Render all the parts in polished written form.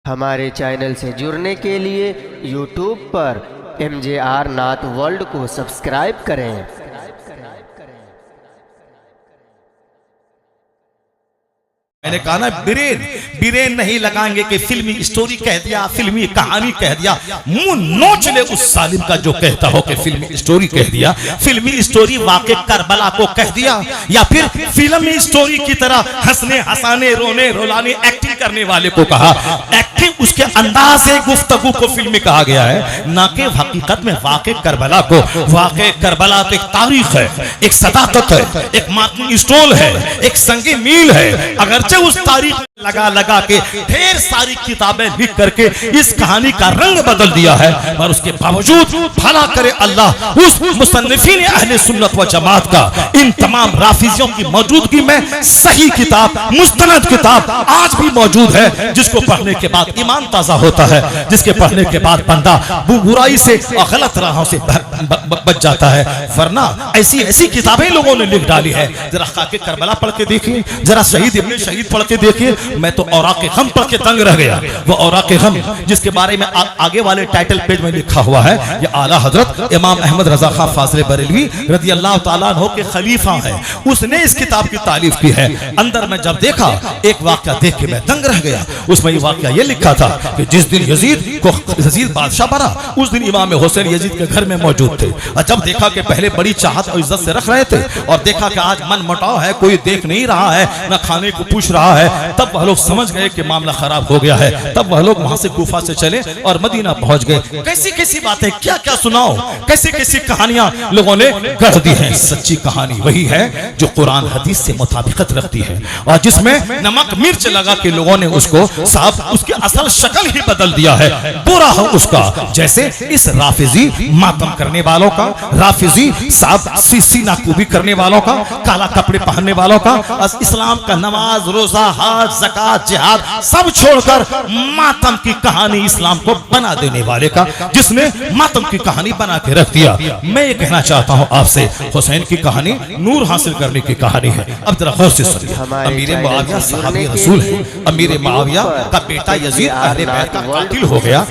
हमारे चैनल से जुड़ने के लिए YouTube पर MJR नाथ वर्ल्ड को सब्सक्राइब करें। मैंने कहा ना बिरेन नहीं लगाएंगे कि फिल्मी स्टोरी कह दिया, फिल्मी कहानी कह दिया। मुंह नोच ले उस सालिम का जो कहता हो कि फिल्मी स्टोरी कह दिया। फिल्मी स्टोरी वाक़े करबला को कह दिया या फिर फिल्मी स्टोरी की तरह हंसने हंसाने रोने रुलाने एक्टिंग करने वाले को कहा। एक्टिंग उसके अंदाज गुफ्तगू को फिल्मी कहा गया है, ना कि हकीकत में वाक़े करबला को। वाक़े करबला तो एक तारीख है, एक सदाकत है, एक मार्किंग स्टोल है, एक संगी मील है। अगरचे उस तारीख लगा लगा के ढेर सारी किताबें लिख करके इस कहानी का रंग बदल दिया है, और उसके बावजूद भला करे अल्लाह उस मुसन्निफीन अहले सुन्नत व जमात का इन तमाम राफिजियों की मौजूदगी में सही किताब, मुस्तनद किताब आज भी मौजूद है, जिसको पढ़ने के बाद ईमान ताजा होता है, जिसके पढ़ने के बाद बंदा बुराई से और गलत राहों से बच जाता है। वरना ऐसी ऐसी किताबें लोगों ने लिख डाली है। जरा खाके करबला पढ़ के देखिए, जरा शहीद इब्ने शहीद पढ़ के देखिए। मैं तो औराके गम पढ़ के तंग रह गया। वो औराके गम जिसके बारे में आगे वाले टाइटल पेज में लिखा हुआ है, ये आला हजरत इमाम अहमद रजा खां फाज़िल बरेलवी रज़ी अल्लाह ताला अन्हु के खलीफा है, उसने इस किताब की तारीफ की है। अंदर में जब देखा एक वाकया देख के मैं दंग रह गया। उसमें ये वाकया ये लिखा था कि जिस दिन यजीद बादशाह बना, उस दिन इमाम हुसैन यजीद के घर में मौजूद थे। और जब देखा कि पहले बड़ी चाहत और इज्जत से रख रहे थे, और देखा कि आज मन मुटाव है, कोई देख नहीं रहा है, न खाने को पूछ रहा है, तब वह लोग समझ गए कि मामला खराब हो गया है। तब वह लोग वहां से कूफा से चले और मदीना पहुंच गए। कैसी कैसी बातें, क्या क्या सुनाओ, कैसी कैसी कहानियां लोगों ने गढ़ दी हैं। सच्ची कहानी वही है जो कुरान हदीस से मुताबिकत रखती है, और जिसमें नमक मिर्च लगा के लोगों ने उसको साफ उसकी असल शक्ल ही बदल दिया है। बुरा हो उसका, जैसे इस राफिजी मातम करने वालों का, राफिजी साफ सीना कुबी करने वालों का, काला कपड़े पहनने वालों का, इस्लाम का नमाज रोजा हज ज़कात जिहाद सब छोड़कर मातम की कहानी इस्लाम को बना देने वाले का, जिसने मातम की कहानी बना के रख दिया। मैं ये कहना चाहता हूँ आपसे, हुसैन की कहानी नूर हासिल करने की कहानी है। अब जरा गौर से सुनिए। अमीर मुआविया सहाबी रसूल है। अमीर मुआविया का बेटा यजीद अहले बैत का कातिल हो गया।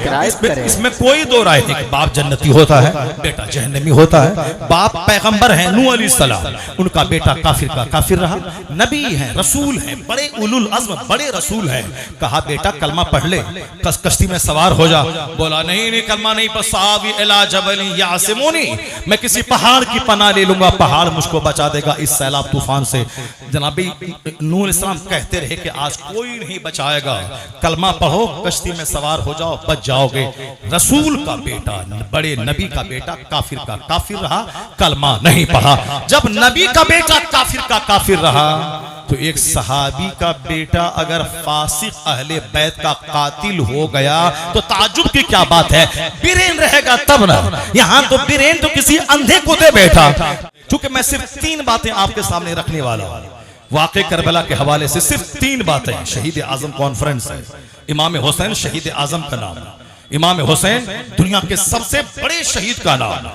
इसमें कोई दो राय नहीं कि बाप जन्नती होता है, बेटा जहन्नमी होता है। बाप पैगंबर है नूह अलैहिस्सलाम, उनका बेटा काफिर का काफिर रहा। नबी है, रसूल है, बड़े उलुल अज़्म बड़े रसूल हैं। कहा बेटा कलमा पढ़ ले, कश्ती में सवार हो जा। बोला नहीं कलमा नहीं, पर सावी इला जबली यासिमुनी, मैं किसी पहाड़ की पनाह ले लूंगा, पहाड़ मुझको बचा देगा इस सैलाब तूफान से। जनाबी नूह अलैहिस्सलाम कहते रहे कि आज कोई नहीं बचाएगा, कलमा पढ़ो, कश्ती में सवार हो जाओ, बच जाओगे। रसूल का बेटा, बड़े नबी का बेटा काफिर का काफिर रहा, कलमा नहीं पढ़ा। जब नबी का बेटा काफिर का काफिर रहा, तो एक सहाबी का बेटा अगर फासिक अहले बैत का कातिल हो गया तो ताजुब की क्या बात है। बिरेन रहेगा तब ना, यहाँ तो बिरेन तो किसी अंधे को दे बैठा। क्योंकि मैं सिर्फ 3 बातें आपके सामने रखने वाला हूँ वाक़े करबला के हवाले से, सिर्फ 3 बातें। शहीद आजम कॉन्फ्रेंस है, इमाम हुसैन शहीद आजम का नाम, इमाम हुसैन दुनिया के सबसे बड़े शहीद का नाम,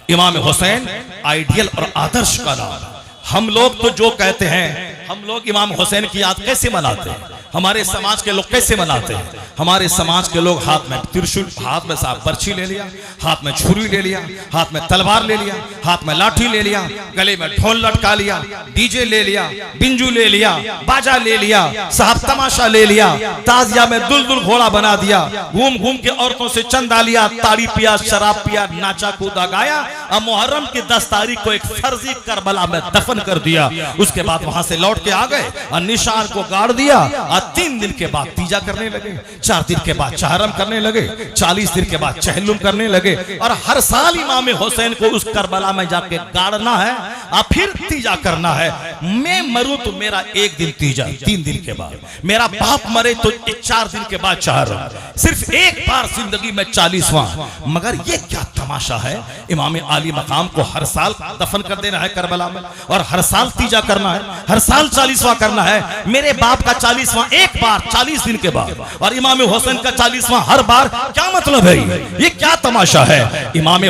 इमाम हुसैन आइडियल और आदर्श का नाम। हम लोग तो जो कहते हैं, हम लोग इमाम हुसैन की याद कैसे मनाते हैं, हमारे समाज के लोग कैसे मनाते हैं। हमारे समाज के लोग हाथ में त्रिशूल, हाथ में साहब बर्छी ले लिया, हाथ में छुरी ले लिया, हाथ में तलवार ले लिया, हाथ में लाठी ले लिया, गले में ढोल लटका लिया, डीजे ले लिया, बिंजू ले लिया, बाजा ले लिया, साहब तमाशा ले लिया, ताजिया में दुलदुल घोड़ा बना दिया, घूम घूम के औरतों से चंदा लिया, ताड़ी पिया, शराब पिया, नाचा कूदा गाया, और मुहर्रम की 10 तारीख को एक फर्जी करबला में दफन कर दिया। उसके बाद वहां से लौट के आ गए और निशान को गाड़ दिया, और 3 दिन के बाद तीजा करने लगे, 4 दिन के बाद चहरम करने लगे, 40 दिन के बाद चहलुम करने लगे। और हर साल इमाम हुसैन को उस करबला में जाके गाड़ना है और फिर तीजा करना है। मैं मरूं तो मेरा 1 दिन तीजा, 3 दिन के बाद मेरा बाप मरे तो 4 दिन के बाद चहरम, सिर्फ एक बार जिंदगी में 40वां। मगर ये क्या तमाशा है, इमाम आली मकाम को हर साल दफन कर देना है करबला में, और हर साल तीजा करना है, हर साल 40वां करना है। मेरे बाप का 40वां एक बार 40 दिन के बाद, और इमाम हुसैन का 40वां हर बार, क्या मतलब है? ये क्या तमाशा है? इमाम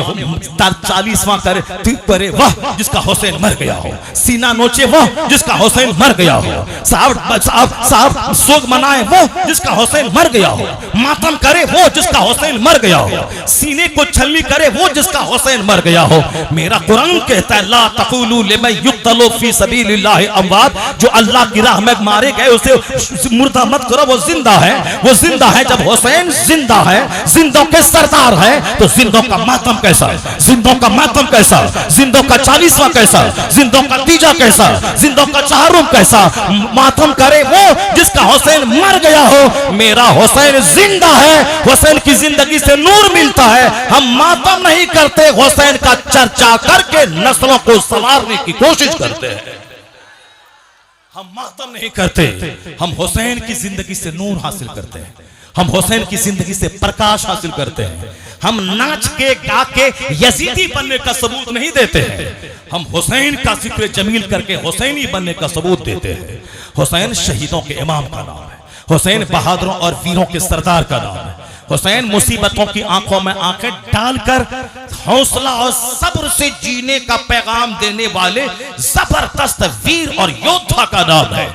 40वां करे वह जिसका हुसैन मर गया हो, सीना नोचे वह जिसका हुसैन मर गया हो, साहब सोग मनाए वो जिसका हुसैन मर गया हो, मातम करे वो जिसका हुसैन मर गया हो, सीने को छलनी करे वो जिसका हुसैन मर गया हो। मेरा कुरान कहता है ला तक़ूलू लिमन युक़्तलू फी सबीलिल्लाहि अमवात, जो अल्लाह की राह में मारे गए उसे मुर्दा मत करो, वो जिंदा है, वो जिंदा है। जब हुसैन जिंदा है, जिंदों के सरदार है, तो जिंदों का मातम कैसा, जिंदों का मातम कैसा, जिंदों का 40वां कैसा, जिंदों का तीजा कैसा, जिंदों का चहारुम कैसा। मातम करे वो जिसका हुसैन मर गया हो। मेरा हुसैन जिंदा है, हुसैन की जिंदगी से नूर मिलता है। हम मातम नहीं करते, हुसैन का चर्चा करके नस्लों को संवारने की कोशिश करते हैं। हम मातम नहीं करते, हम हुसैन की जिंदगी से नूर हासिल करते हैं, हम हुसैन की जिंदगी से प्रकाश हासिल करते हैं। हम नाच के गा के यजीदी बनने का सबूत नहीं देते हैं, हम हुसैन का जिक्र जमील करके हुसैनी बनने का सबूत देते हैं। हुसैन शहीदों के इमाम का नाम है, हुसैन बहादुरों और वीरों के सरदार का नाम है। हुसैन मुसीबतों की आंखों में आंखें डालकर हौसला और सब्र से जीने का पैगाम देने वाले जबरदस्त वीर और योद्धा का नाम है।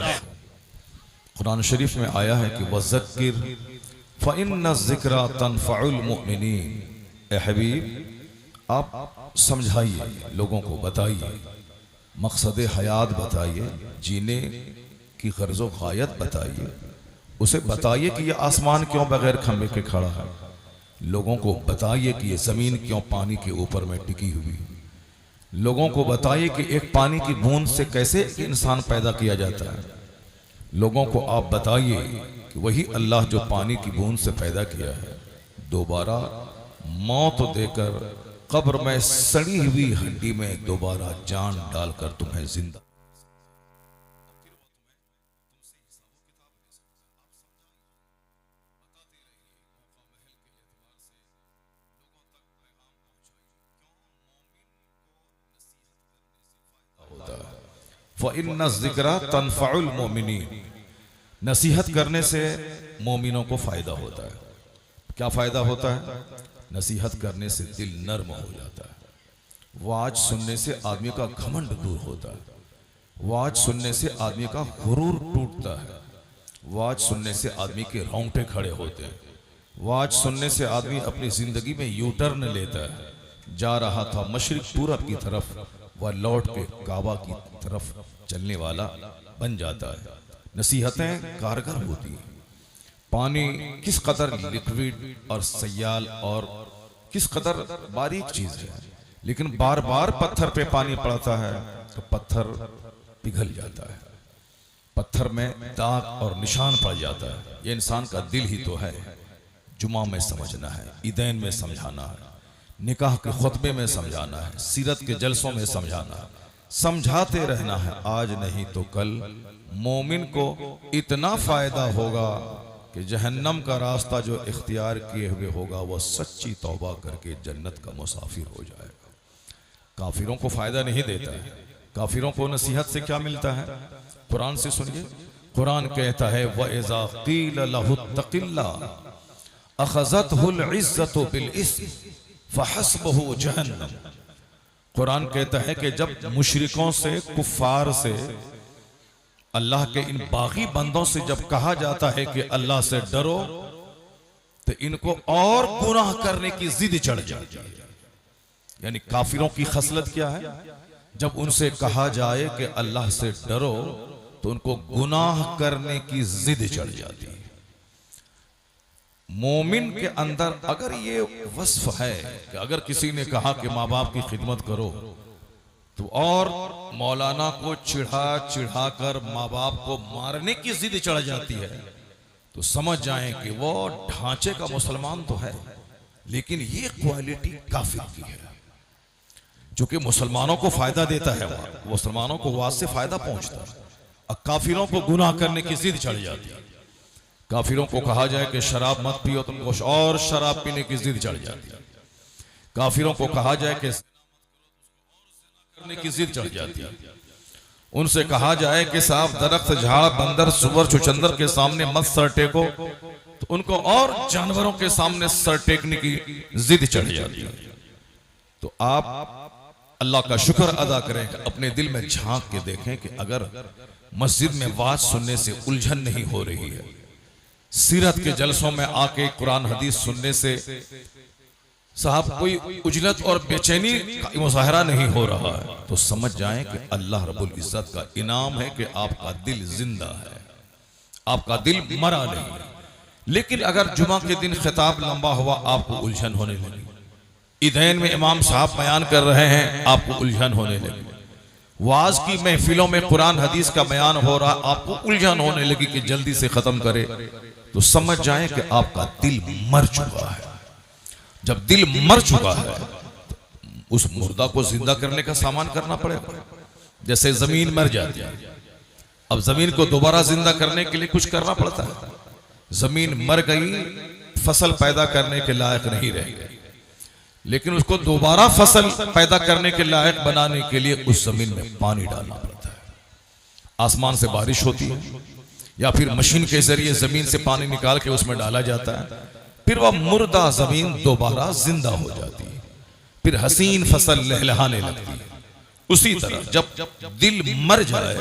कुरान शरीफ में आया है कि वज़क्किर फ़इन्न ज़िक्रा तनफ़उल मुमिनीन। ए हबीब, आप समझाइए, लोगों को बताइए, मकसद हयात बताइए, जीने की गर्ज़ो गायत बताइए, उसे बताइए कि ये आसमान क्यों बगैर खंभे के खड़ा है, लोगों को बताइए कि ये ज़मीन क्यों पानी के ऊपर में टिकी हुई, लोगों को बताइए कि एक पानी की बूंद से कैसे इंसान पैदा किया जाता है, लोगों को आप बताइए कि वही अल्लाह जो पानी की बूंद से पैदा किया है, दोबारा मौत देकर कब्र में सड़ी हुई हड्डी में दोबारा जान डालकर तुम्हें जिंदा फ़इन्न ज़िक्रा तनफ़उल मुमिनीन। नसीहत करने से मोमिनों को फायदा होता है। क्या फायदा होता है? नसीहत करने से दिल नर्म हो जाता है, वाज सुनने से आदमी का घमंड दूर होता है, वाज सुनने से आदमी का गुरूर टूटता है, वाज सुनने से आदमी के रोंगटे खड़े होते हैं, वाज सुनने से आदमी अपनी जिंदगी में यू टर्न लेता है। जा रहा था मशरिक पूरब की तरफ, वह लौट के काबा की तरफ चलने वाला बन जाता है। नसीहतें कारगर होती हैं। पानी किस कदर लिक्विड और सयाल और किस कदर बारीक चीज है, लेकिन बार बार पत्थर पे पानी पड़ता है तो पत्थर पिघल जाता है, पत्थर में दाग और निशान पड़ जाता है। ये इंसान का दिल ही तो है। जुमा में समझना है, ईदैन में समझाना है, निकाह के खुतबे में समझाना है, सीरत के जलसों में समझाना है, समझाते रहना है। आज नहीं तो कल मोमिन को इतना फायदा होगा कि जहन्नम का रास्ता जो इख्तियार किए हुए होगा वह सच्ची तौबा करके जन्नत का मुसाफिर हो जाएगा। काफिरों को फायदा नहीं देता है। काफिरों को नसीहत से क्या मिलता है? कुरान से सुनिए। कुरान कहता है वइज़ा क़ील लहु तक़िल्लाह अख़ज़तहुल इज़्ज़तु बिल इस्म फ़हस्बुहु जहन्नम। कुरान कहता है कि जब मुशरिकों से, कुफ्फार से, अल्लाह के इन बागी बंदों से जब कहा जाता है कि अल्लाह से डरो, तो इनको और गुनाह करने की जिद चढ़ जाती है। यानी काफिरों की खसलत क्या है? जब उनसे कहा जाए कि अल्लाह से डरो तो उनको गुनाह करने की जिद चढ़ जाती है। मोमिन के अंदर अगर ये वस्फ है कि अगर किसी ने कहा कि माँ बाप की खिदमत करो तो और मौलाना को चिढ़ा चिढ़ा कर माँ बाप को मारने की जिद चढ़ जाती है, तो समझ जाएं कि वो ढांचे का मुसलमान तो है, लेकिन ये क्वालिटी काफिर की है। जो कि मुसलमानों को फायदा देता है, मुसलमानों को वाज से फायदा पहुंचता है, और काफिरों को गुनाह करने की जिद चढ़ जाती है। काफिरों को कहा जाए कि शराब मत पियो, तुमको और शराब पीने की जिद चढ़ जाती है। काफिरों को कहा जाए कि करने की जिद चढ़ जाती है। उनसे कहा जाए कि साहब दरख्त, झाड़, बंदर, सुअर, चुचंदर के सामने मत सर टेको, तो उनको और जानवरों के सामने सर टेकने की जिद चढ़ जाती है। तो आप अल्लाह का शुक्र अदा करें, अपने दिल में झांक के देखें कि अगर मस्जिद में वाज सुनने से उलझन नहीं हो रही है, सीरत के जलसों में आके कुरान हदीस सुनने से साहब कोई उजलत और बेचैनी का मुजाहरा नहीं हो रहा है, तो समझ जाएं कि अल्लाह रब्बुल इज्जत का इनाम है कि आपका दिल जिंदा है, आपका दिल मरा नहीं। लेकिन अगर जुमा के दिन खिताब लंबा हुआ, आपको उलझन होने लगी, ईदैन में इमाम साहब बयान कर रहे हैं, आपको उलझन होने लगी, वाज की महफिलों में कुरान हदीस का बयान हो रहा, आपको उलझन होने लगी कि जल्दी से खत्म करे, तो समझ जाएं कि आपका दिल मर चुका है। जब दिल मर चुका है तो उस मुर्दा को जिंदा करने का सामान करना पड़ेगा। जैसे जमीन मर जाती है, अब जमीन को दोबारा जिंदा करने के लिए कुछ करना पड़ता है। जमीन मर गई, फसल पैदा करने के लायक नहीं रह गई, लेकिन उसको दोबारा फसल पैदा करने के लायक बनाने के लिए उस जमीन में पानी डालना पड़ता है। आसमान से बारिश होती है या फिर मशीन के जरिए जमीन से पानी निकाल के उसमें डाला जाता है, फिर वह मुर्दा जमीन दोबारा जिंदा हो जाती है, फिर हसीन फसल लहलहाने लगती है। उसी तरह जब दिल मर जाए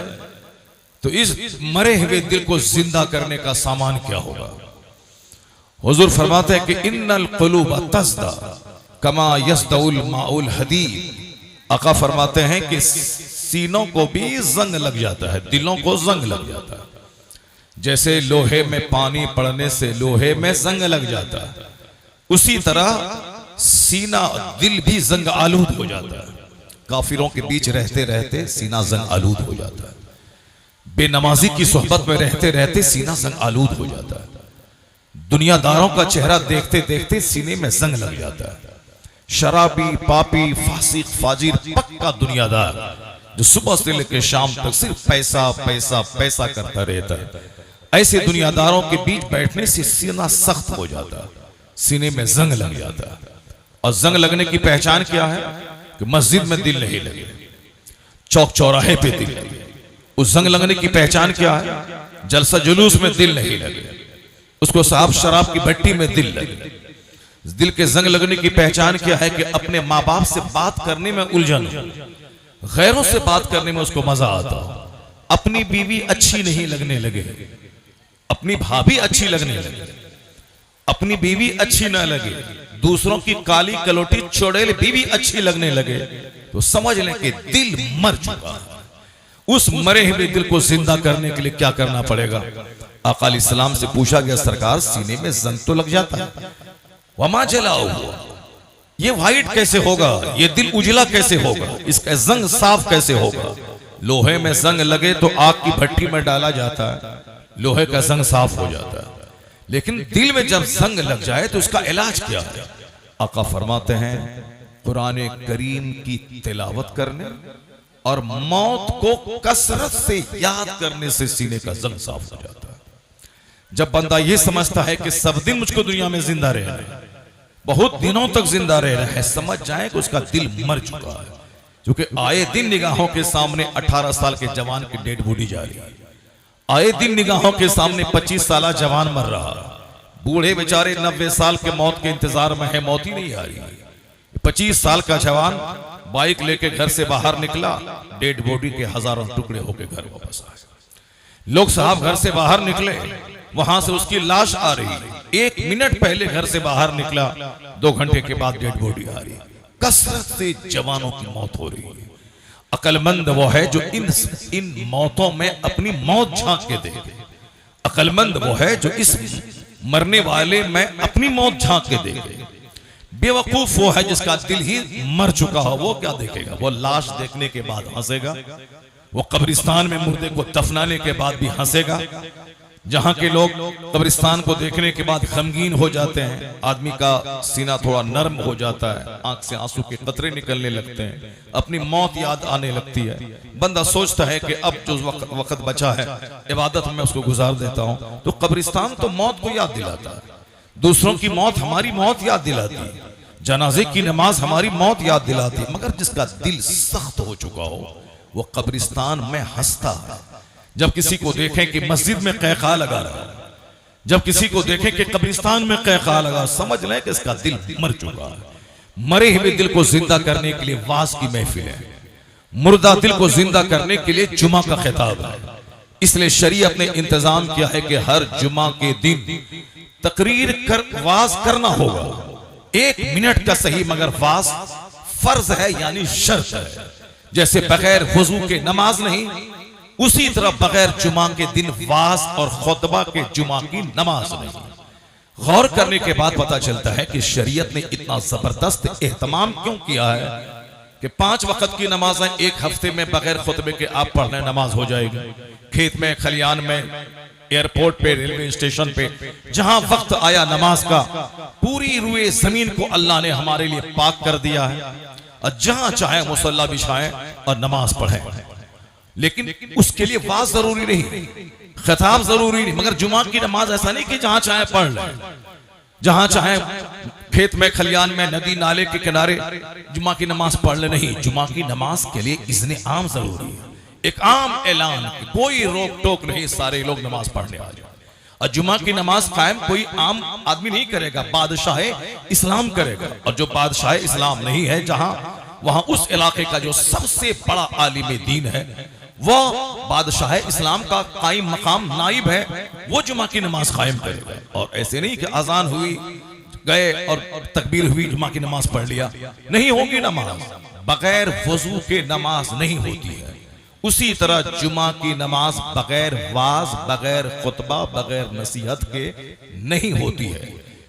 तो इस मरे हुए दिल को जिंदा करने का सामान क्या होगा? हुजूर फरमाते हैं कि इन्नल कुलूब तज़दा कमा यस्दउल माउल हदीद। आका फरमाते हैं कि सीनों को भी जंग लग जाता है, दिलों को जंग लग जाता है। जैसे लोहे में पानी पड़ने से लोहे में जंग लग जाता है, उसी तरह सीना दिल भी जंग आलूद हो जाता है। काफिरों के बीच रहते रहते सीना जंग आलूद हो जाता है, बेनमाजी की सोहबत में रहते रहते सीना जंग आलूद हो जाता है, दुनियादारों का चेहरा देखते देखते सीने में जंग लग जाता है। शराबी, पापी, फासिक, फाजिर, पक्का दुनियादार जो सुबह से लेकर शाम तक सिर्फ पैसा पैसा पैसा करता रहता है, ऐसे दुनियादारों के बीच बैठने से सीना सख्त हो जाता है, सीने में जंग लग जाता है। और जंग लगने की पहचान क्या है? कि मस्जिद में दिल नहीं लगे, चौक चौराहे पे दिल लगे। उस जंग लगने की पहचान क्या है? जलसा जुलूस में दिल नहीं लगे, उसको साहब शराब की भट्टी में दिल लगे। दिल के जंग लगने की पहचान क्या है? कि अपने माँ बाप से बात करने में उलझन हो, गैरों से बात करने में उसको मजा आता हो, अपनी बीवी अच्छी नहीं लगने लगे, अपनी भाभी अच्छी लगने लगे, अपनी बीवी अच्छी ना लगे, दूसरों की काली कलोटी चुड़ैल बीवी अच्छी लगने लगे, तो समझ लें कि दिल मर चुका है। उस मरे हुए दिल को जिंदा करने के लिए क्या करना पड़ेगा? आका अलैहिस्सलाम से पूछा गया, सरकार सीने में जंग तो लग जाता है, वमा जलाओ, ये वाइट कैसे होगा? ये दिल उजला कैसे होगा? इसका जंग साफ कैसे होगा? लोहे में जंग लगे तो आग की भट्टी में डाला जाता है, लोहे का जंग साफ हो जाता है, लेकिन दिल में जब जंग लग जाए तो उसका इलाज क्या है? आका फरमाते हैं, कुरान करीम की तिलावत करने और मौत को कसरत से याद करने से सीने का जंग साफ हो जाता है। जब बंदा ये समझता है कि सब दिन मुझको दुनिया में जिंदा रहना है, बहुत दिनों तक जिंदा रहना है, समझ जाए कि उसका दिल मर चुका है। क्योंकि आए दिन निगाहों के सामने 18 साल के जवान की डेड बॉडी जा रही है, आए दिन निगाहों के सामने 25 साल जवान मर रहा है, बूढ़े बेचारे 90 साल के मौत के इंतजार में है, मौत ही नहीं आ रही। 25 साल का जवान बाइक लेके घर से बाहर निकला, डेड बॉडी के हजारों टुकड़े होके घर वापस आए। लोग साहब घर से बाहर निकले, वहां से उसकी लाश आ रही, 1 मिनट पहले घर से बाहर निकला, 2 घंटे के बाद डेड बॉडी आ रही। कसरत से जवानों की मौत हो रही है। अक्लमंद वो है जो इन मौतों में अपनी मौत झांक के देखे। अक्लमंद वो है जो इस मरने वाले में अपनी मौत झांक के देखे। बेवकूफ वो है जिसका दिल ही मर चुका हो, वो क्या देखेगा? वो लाश देखने के बाद हंसेगा, वो कब्रिस्तान में मुर्दे को दफनाने के बाद भी हंसेगा। जहां के लोग कब्रिस्तान को देखने के बाद गमगीन हो जाते हैं, आदमी का सीना थोड़ा नरम हो जाता है, आंख से आंसू के कतरे निकलने लगते हैं, अपनी मौत याद आने लगती है। बंदा सोचता है कि अब जो वक्त बचा है इबादत में उसको गुजार देता हूं, तो कब्रिस्तान तो मौत को याद दिलाता है, दूसरों की मौत हमारी मौत याद दिलाती है, जनाजे की नमाज हमारी मौत याद दिलाती है। मगर जिसका दिल सख्त हो चुका हो, वो कब्रिस्तान में हंसता है। जब किसी को देखें कि मस्जिद में कहका लगा रहा है, जब किसी को देखें कि कब्रिस्तान में कहका लगा, समझ लें कि इसका दिल मर चुका है। मरे हुए दिल को जिंदा करने के लिए वाज की महफिल है, मुर्दा दिल को जिंदा करने के लिए जुमा का खिताब है। इसलिए शरीयत ने इंतजाम किया है कि हर जुमा के दिन तकरीर कर वाज करना होगा। 1 मिनट का सही मगर वाज फर्ज है, यानी शर्त है। जैसे बगैर वुजू के नमाज नहीं, उसी तरह बगैर जुमा के दिन वाज और खुतबा के जुमा की नमाज नहीं। गौर करने के बाद पता चलता है कि शरीयत ने इतना जबरदस्त एहतमाम क्यों किया है कि 5 वक्त की नमाजें 1 हफ्ते में बगैर खुतबे के आप पढ़ने नमाज हो जाएगी। खेत में, खलियान में, एयरपोर्ट पे, रेलवे स्टेशन पे, जहां वक्त आया नमाज का, पूरी रुए जमीन को अल्लाह ने हमारे लिए पाक कर दिया है और जहां चाहे मुसल्ला बिछाएं और नमाज पढ़ें। लेकिन उसके लिए वाज जरूरी नहीं, खिताब जरूरी नहीं। मगर जुमा की नमाज ऐसा नहीं कि जहां चाहे पढ़ लें, जहां चाहे खेत में, खलियान में, नदी नाले के किनारे जुमा की नमाज पढ़ ले। नहीं, जुमा की नमाज के लिए इज़्ने आम जरूरी है, एक आम ऐलान, कोई रोक टोक नहीं, सारे लोग नमाज पढ़ने आ जाए। और जुमा की नमाज कायम कोई आम आदमी नहीं करेगा, बादशाह इस्लाम करेगा। और जो बादशाह इस्लाम नहीं है, जहां वहां उस इलाके का जो सबसे बड़ा आलिम दीन है, वो बादशाह इस्लाम का कायम मकाम नाइब है, वो जुमा की नमाज कायम करेगा। और ऐसे नहीं कि अजान हुई, गए और तकबीर हुई, जुमा की नमाज पढ़ लिया, नहीं होगी नमाज। बगैर वजू के नमाज नहीं होती है। उसी तरह जुमा की नमाज बगैर वाज, बगैर खुतबा, बगैर नसीहत के नहीं होती है।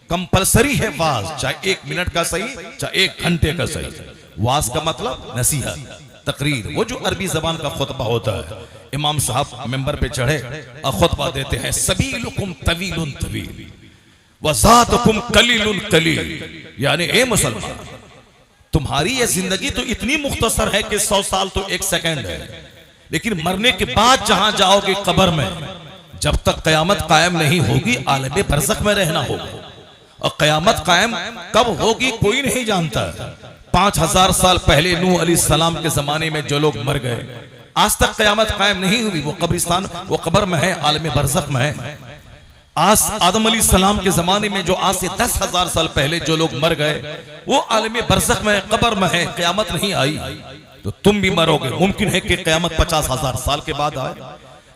कंपलसरी है वाज, चाहे 1 मिनट का सही, चाहे 1 घंटे का सही। वाज का मतलब नसीहत, तकरीर, वो जो अरबी जबान का खुतबा होता है। इमाम साहब मेंबर पे चढ़े और खुतबा देते हैं, सबीलुकुम तवीलुन तवील वज़ातुकुम कलीलुन कलील, यानी ए मुसलमान, तुम्हारी ये जिंदगी तो इतनी मुख्तसर है कि 100 साल तो 1 सेकंड है, लेकिन मरने के बाद जहां जाओगे कब्र में, जब तक कयामत कायम नहीं होगी, आलम बरज़ख में रहना होगा। और कयामत कायम कब होगी कोई नहीं जानता। 5000 साल पहले नूह अलैहिस्सलाम के जमाने में जो लोग मर गए, आज तक कयामत कायम नहीं हुई, वो कब्रिस्तान, वो कब्र में है, आलम बरज़ख में है। आज आदम अलैहिस्सलाम के जमाने में जो आज से 10,000 साल पहले जो लोग मर गए, वो आलम बरज़ख में, कब्र में है, कयामत नहीं आई। तो तुम भी मरोगे, मुमकिन है कि कयामत 50,000 साल के बाद आए।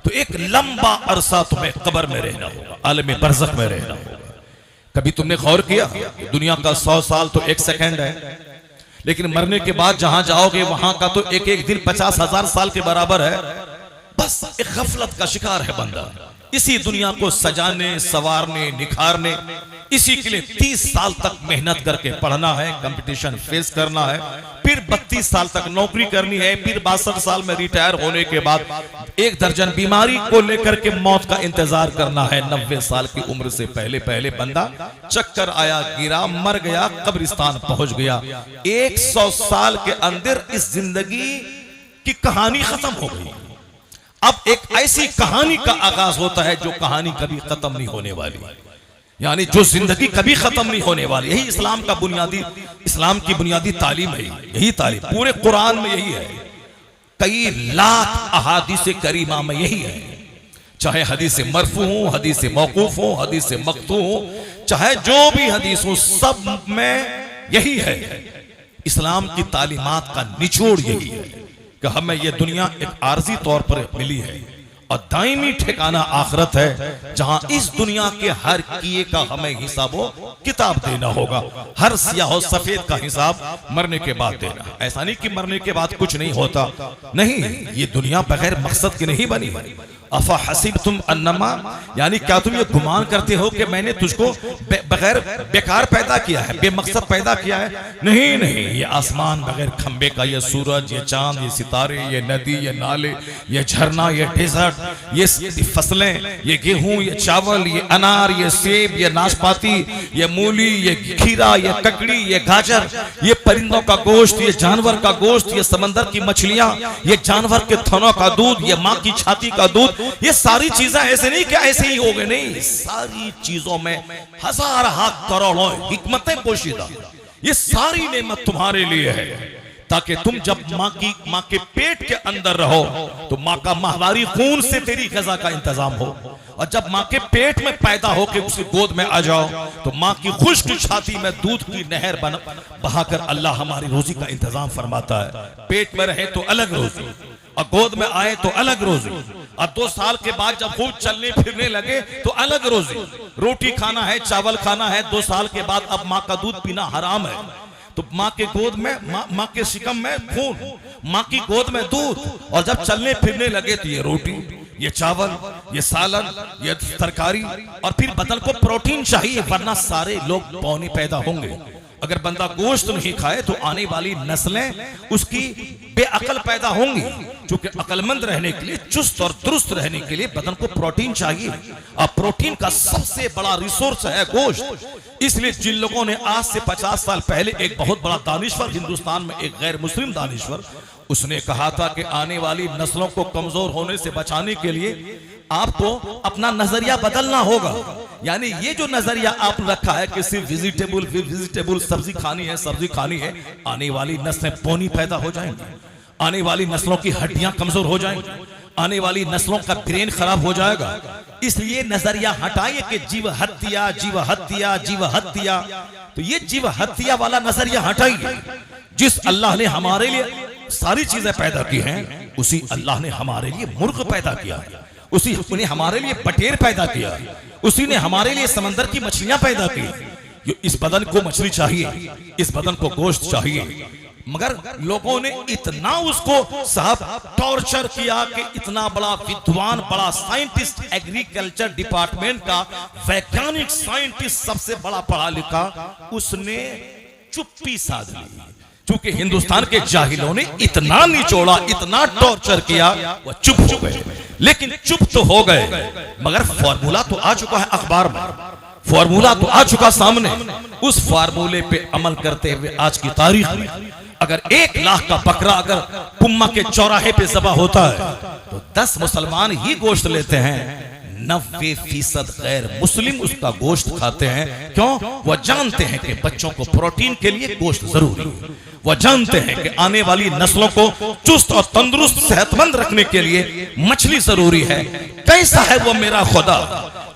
तो एक लंबा अरसा तुम्हें कब्र में रहना होगा, आलम बरज़ख में रहना होगा। कभी तुमने गौर किया, दुनिया का 100 साल तो 1 सेकंड है, लेकिन मरने के बाद जहां जाओगे वहां का तो एक एक दिन 50,000 साल के बराबर है। बस एक गफलत का शिकार है बंदा। इसी दुनिया को सजाने, सवारने, निखारने, इसी के लिए 30 साल तक मेहनत करके पढ़ना है, कंपटीशन फेस करना है, फिर 32 साल तक नौकरी करनी है, फिर 62 साल में रिटायर होने के बाद 1 दर्जन बीमारी को लेकर के मौत का इंतजार करना है। 90 साल की उम्र से पहले पहले बंदा चक्कर आया, गिरा, मर गया, कब्रिस्तान पहुंच गया। 100 साल के अंदर इस जिंदगी की कहानी खत्म हो गई। अब एक ऐसी कहानी का आगाज होता है जो कहानी कभी खत्म नहीं होने वाली, यानी जो जिंदगी कभी खत्म नहीं होने वाली। यही इस्लाम का बुनियादी, इस्लाम की बुनियादी तालीम है, यही तालीम पूरे कुरान में यही है। कई लाख अहादीस करीमा में यही है, चाहे हदीस मरफू हो, हदीस मौकूफ हो, हदीस मक्तू हो, चाहे जो भी हदीस हो, सब में यही है। इस्लाम की तालीमात का निचोड़ यही है कि हमें यह दुनिया एक आर्जी तौर पर मिली है और दायमी ठिकाना आखिरत है, जहां इस दुनिया के हर किए का हमें हिसाबो किताब देना होगा। हर स्याह सफेद का हिसाब मरने के बाद देना। ऐसा नहीं कि मरने के बाद कुछ नहीं होता, नहीं, ये दुनिया बगैर मकसद की नहीं बनी। अफा हसीब तुम अन्नमा, यानी क्या तुम ये गुमान करते हो कि मैंने तुझको बगैर बेकार पैदा किया है, बेमकसद पैदा किया है? नहीं नहीं, ये आसमान बगैर खंबे का, ये सूरज, ये चांद, ये सितारे, ये नदी, ये नाले, ये झरना, ये डेजर्ट, ये फसलें, ये गेहूं, ये चावल, ये अनार, ये सेब, ये नाशपाती, ये मूली, ये खीरा, ये ककड़ी, ये गाजर, ये परिंदों का गोश्त, ये जानवर का गोश्त, ये समंदर की मछलियां, ये जानवर के थनों का दूध, ये माँ की छाती का दूध, ये सारी चीजें ऐसे नहीं कि ऐसे ही हो गए, नहीं, सारी चीजों में हजार करोड़ों हिकमतें पोशीदा। ये सारी नेमत तुम्हारे लिए है। ताकि तुम जब माँ के पेट के अंदर रहो तो माँ का माहवारी खून से तेरी ग़िज़ा का इंतजाम हो, और जब माँ के पेट में पैदा हो के उसकी गोद में आ जाओ तो माँ की खुश्क छाती में दूध की नहर बहाकर अल्लाह हमारी रोजी का इंतजाम फरमाता है। पेट में रहे तो अलग रोजी, और गोद में आए तो अलग रोजी, और 2 साल के बाद जब खूब चलने फिरने लगे तो अलग रोजी। रोटी खाना है, चावल खाना है, 2 साल के बाद अब माँ का दूध पीना हराम है, तो माँ के गोद में माँ के शिकम में खून, माँ की गोद में दूध, और जब चलने फिरने लगे तो ये रोटी, ये चावल, ये सालन, ये तरकारी, और फिर बदन को प्रोटीन चाहिए, वरना सारे लोग पौने पैदा होंगे। अगर बंदा गोश्त नहीं खाए तो आने वाली नस्लें उसकी बेअकल पैदा होंगी, क्योंकि अकलमंद रहने के लिए, चुस्त और दुरुस्त रहने के लिए बदन को प्रोटीन चाहिए, और प्रोटीन का सबसे बड़ा रिसोर्स है गोश्त। इसलिए जिन लोगों ने आज से 50 साल पहले, एक बहुत बड़ा दानिश्वर हिंदुस्तान में, एक गैर मुस्लिम दानिश्वर, उसने कहा था कि आने वाली नस्लों को कमजोर होने से बचाने के लिए आपको अपना नजरिया बदलना होगा। यानी ये जो नजरिया आप रखा है कि सिर्फ वेजिटेबल सब्जी खानी है, सब्जी खानी है, आने वाली नस्लें पौनी पैदा हो जाएंगी, आने वाली नस्लों की हड्डियां कमजोर हो जाएंगी, आने वाली नस्लों का ब्रेन खराब हो जाएगा। इसलिए नजरिया हटाइए कि जीव हत्या, जीव हत्या, जीव हत्या। तो ये जीव हत्या वाला नजरिया हटाइए। जिस अल्लाह ने हमारे लिए सारी चीजें पैदा की हैं, उसी अल्लाह ने हमारे लिए मुर्ग पैदा किया, उसी ने हमारे लिए बटेर पैदा किया, उसी ने हमारे लिए समंदर की मछलियां पैदा की। इस बदन को मछली चाहिए, इस बदन को गोश्त चाहिए, मगर लोगों ने इतना उसको साहब टॉर्चर किया कि इतना बड़ा विद्वान, बड़ा साइंटिस्ट, एग्रीकल्चर डिपार्टमेंट का वैज्ञानिक साइंटिस्ट, सबसे बड़ा पढ़ा लिखा, उसने चुप्पी साध ली, क्योंकि हिंदुस्तान के जाहिलों ने इतना निचोड़ा, इतना टॉर्चर किया, वो चुप हो गए। लेकिन चुप तो हो गए, मगर फॉर्मूला तो आ चुका है अखबार में, फॉर्मूला तो आ चुका सामने। उस फार्मूले पे अमल करते हुए आज की तारीख में अगर 1 लाख का बकरा अगर पुम्मा के चौराहे पे ज़बह होता है तो 10 मुसलमान ही गोश्त लेते हैं, 90% गैर मुस्लिम उसका गोश्त खाते हैं। क्यों? वह जानते हैं कि बच्चों को प्रोटीन के लिए गोश्त जरूरी है, वह जानते हैं कि आने वाली नस्लों को चुस्त और तंदुरुस्त सेहतमंद रखने के लिए मछली जरूरी है। कैसा है वो मेरा खुदा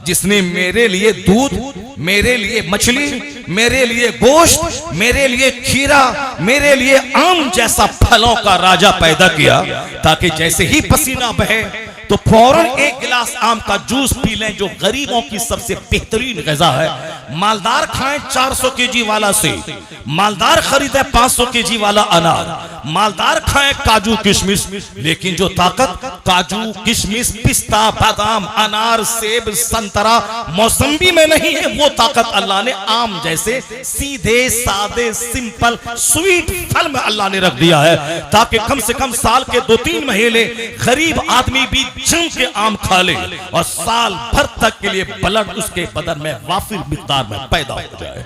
जिसने मेरे लिए दूध, मेरे लिए मछली, मेरे लिए गोश्त, मेरे लिए खीरा, मेरे लिए आम जैसा फलों का राजा पैदा किया, ताकि जैसे ही पसीना बहे तो फौरन 1 गिलास आम का जूस पी लें, जो गरीबों की सबसे बेहतरीन ग़िज़ा है। मालदार खाएं 400 केजी वाला सेब, मालदार खरीदें 500 केजी वाला अनार, मालदार खाएं काजू किशमिश, लेकिन जो ताकत काजू किशमिश, पिस्ता, बादाम, अनार, सेब, संतरा, मौसम्बी में नहीं है, वो ताकत अल्लाह ने आम जैसे सीधे सादे सिंपल स्वीट फल में अल्लाह ने रख दिया है, ताकि कम से कम साल के 2-3 महीने गरीब आदमी भी जम के आम खा ले और साल भर तक के लिए ब्लड उसके बदन में वाफिर मिकदार में पैदा हो जाए।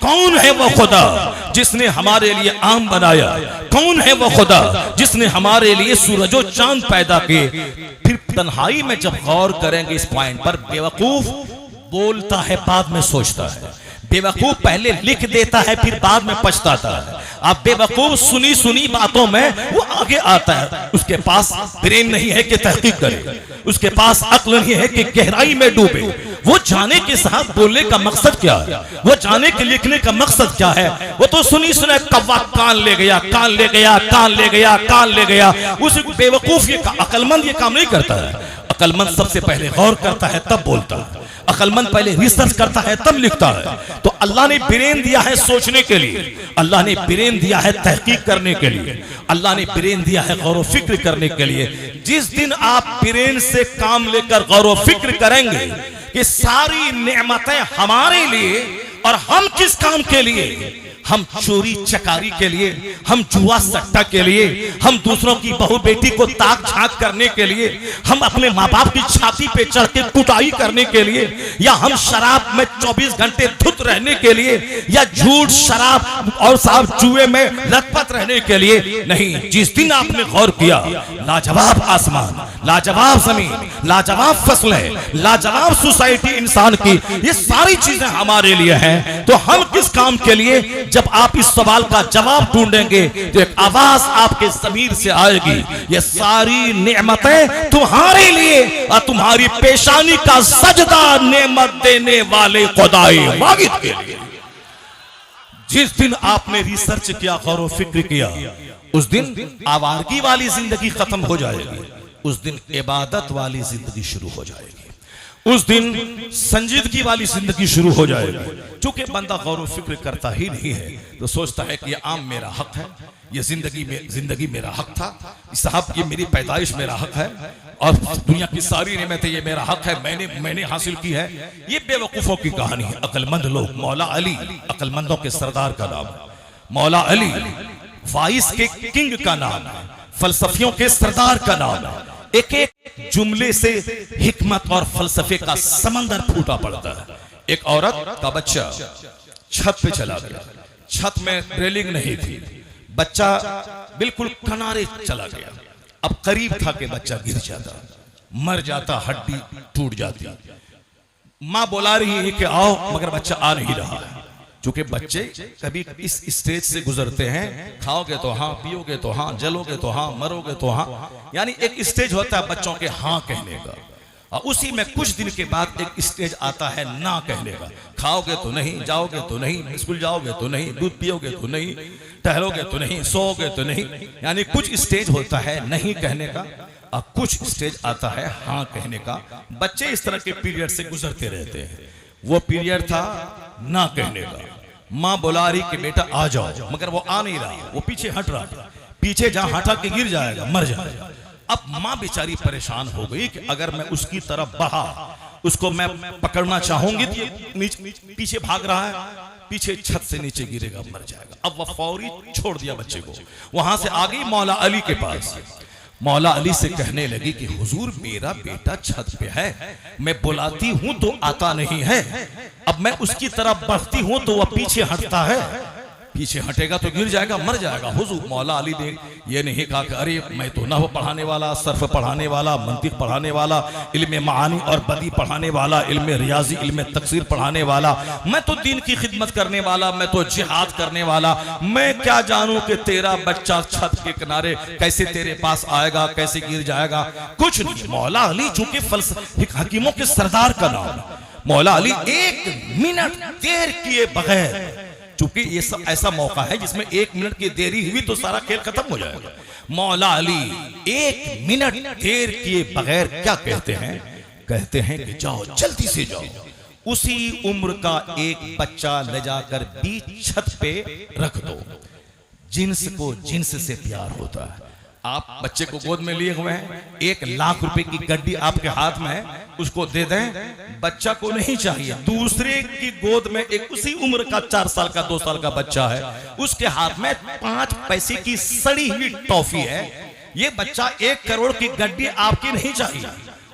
कौन है वो खुदा जिसने हमारे लिए आम बनाया? कौन है वो खुदा जिसने हमारे लिए सूरजो चांद पैदा किए? फिर तन्हाई में जब गौर करेंगे इस पॉइंट पर, बेवकूफ बोलता है बाद में सोचता है, बेवकूफ पहले लिख देता है फिर बाद में पछताता है। अब बेवकूफ सुनी सुनी बातों में वो आगे आता है, उसके पास ब्रेन नहीं है कि तहकीक करे, उसके पास अक्ल नहीं है कि गहराई में डूबे, वो जाने के साथ बोलने का मकसद क्या है, वो जाने के लिखने का मकसद क्या है, वो तो सुनी सुने कौवा कान ले गया, कान ले गया, कान ले गया, कान ले गया। उस बेवकूफ ये अकलमंद ये काम नहीं करता है। अकलमंद सबसे पहले गौर करता है तब बोलता है, अकलमंद पहले रिसर्च करता है तब लिखता है। तो अल्लाह ने ब्रेन दिया है सोचने के लिए, अल्लाह ने ब्रेन दिया है तहकीक करने के लिए, अल्लाह ने ब्रेन दिया है गौर व फिक्र करने के लिए। जिस दिन आप ब्रेन से काम लेकर गौर व फिक्र करेंगे कि सारी नेमतें हमारे लिए और हम किस काम के लिए, हम चोरी चकारी के लिए, हम जुआ सट्टा के लिए, हम दूसरों की बहू बेटी को ताक झांक करने के लिए, हम अपने माँ बाप की छाती पे चढ़ के कुटाई करने के लिए, या हम शराब में 24 घंटे धुत रहने के लिए, या झूठ शराब और साहब जुए में लथपथ रहने के लिए नहीं। जिस दिन आपने गौर किया, लाजवाब आसमान, लाजवाब जमीन, लाजवाब फसलें, लाजवाब सोसाइटी इंसान की, ये सारी चीजें हमारे लिए हैं। हैं, तो हम किस काम के लिए? जब आप इस सवाल का जवाब ढूंढेंगे तो एक आवाज आपके ज़मीर से आएगी, ये सारी नेमतें तुम्हारे लिए और तुम्हारी पेशानी का सजदा नेमत देने वाले खुदाए वाहिद के लिए। जिस दिन आपने रिसर्च किया, गौर फिक्र किया, उस दिन आवारगी वाली जिंदगी खत्म हो जाएगी, उस दिन इबादत वाली जिंदगी शुरू हो जाएगी, उस दिन संजीदगी वाली जिंदगी शुरू हो जाएगी। चूंकि बंदा गौर फिक्र करता ही नहीं है तो सोचता है कि ये आम मेरा हक है, ये जिंदगी मेरा हक था, साहब ये मेरी पैदाइश मेरा हक है, और दुनिया की सारी नेमतें ये मेरा हक है, मैंने हासिल की है। ये बेवकूफों की कहानी है। अक्लमंद लोग, मौला अली अक्लमंदों के सरदार का नाम है, मौला अली वाइस के किंग का नाम है, फलसफियों के सरदार का नाम है। एक एक जुमले से हिकमत और फलसफे का समंदर फूटा पड़ता है। एक औरत का बच्चा छत पे चला गया, छत में रेलिंग नहीं थी, बच्चा बिल्कुल किनारे चला गया। अब करीब था कि बच्चा गिर जाता, मर जाता, हड्डी टूट जाती। मां बुला रही है कि आओ, मगर बच्चा आ नहीं रहा है। चूंकि बच्चे कभी इस स्टेज से गुजरते हैं, खाओगे तो हाँ, पियोगे तो हाँ, जलोगे तो हाँ, मरोगे तो हाँ, यानी एक स्टेज होता है बच्चों के हाँ कहने का, और उसी में कुछ दिन के बाद एक स्टेज आता है ना कहने का। खाओगे तो नहीं, जाओगे तो नहीं, स्कूल जाओगे तो नहीं, दूध पियोगे तो नहीं, टहलोगे तो नहीं, सोओगे तो नहीं, यानी कुछ स्टेज होता है नहीं कहने का और कुछ स्टेज आता है हाँ कहने का। बच्चे इस तरह के पीरियड से गुजरते रहते हैं। वो पीरियड था ना कहने का। माँ बुला रही कि बेटा आ जाओ, मगर वो आ नहीं रहा, वो पीछे हट रहा, पीछे जहां हटा के गिर जाएगा, मर जाएगा। अब माँ बेचारी परेशान हो गई कि अगर मैं उसकी तरफ बढ़ा, उसको मैं पकड़ना चाहूंगी तो पीछे भाग रहा है, पीछे छत से नीचे गिरेगा, मर जाएगा। अब वह फौरी छोड़ दिया बच्चे को, वहां से आ गई मौला अली के पास। मौला अली से कहने लगी कि हुजूर मेरा बेटा छत पे है, मैं बुलाती हूं तो आता नहीं है, अब मैं उसकी तरफ बढ़ती हूं तो वह पीछे हटता है, पीछे हटेगा तो गिर जाएगा, मर जाएगा। हुजूर मौला अली ने ये नहीं कहा कि अरे मैं तो नहव पढ़ाने वाला, सर्फ पढ़ाने वाला, मंतिक पढ़ाने वाला, इल्म मानी और बदी पढ़ाने वाला, इल्म रियाजी, इल्म तफसीर पढ़ाने वाला, मैं तो दीन की खिदमत करने वाला, मैं तो जिहाद करने वाला, मैं क्या जानूं कि तेरा बच्चा छत के किनारे कैसे तेरे पास आएगा, कैसे गिर जाएगा, कुछ नहीं। मौला अली चूंकि हकीमों के सरदार का नाम है, मौला अली एक मिनट देर किए बगैर, चूंकि ये सब ऐसा मौका है जिसमें एक मिनट की देरी हुई तो सारा खेल खत्म हो जाएगा। मौला अली एक मिनट देर किए बगैर क्या कहते हैं? कहते हैं कि जाओ, जल्दी से जाओ, उसी उम्र का एक बच्चा ले जाकर बीच छत पे रख दो। जिन्स को जिन्स से प्यार होता है। आप बच्चे को गोद में लिए हुए हैं, 1 लाख रुपए की गड्डी आपके हाथ में है, उसको दे दें, बच्चा को नहीं चाहिए। दूसरे की गोद में एक उसी उम्र का 4 साल का 2 साल का बच्चा है, उसके हाथ में 5 पैसे की सड़ी हुई टॉफी है। ये बच्चा 1 करोड़ की गड्डी आपकी नहीं चाहिए,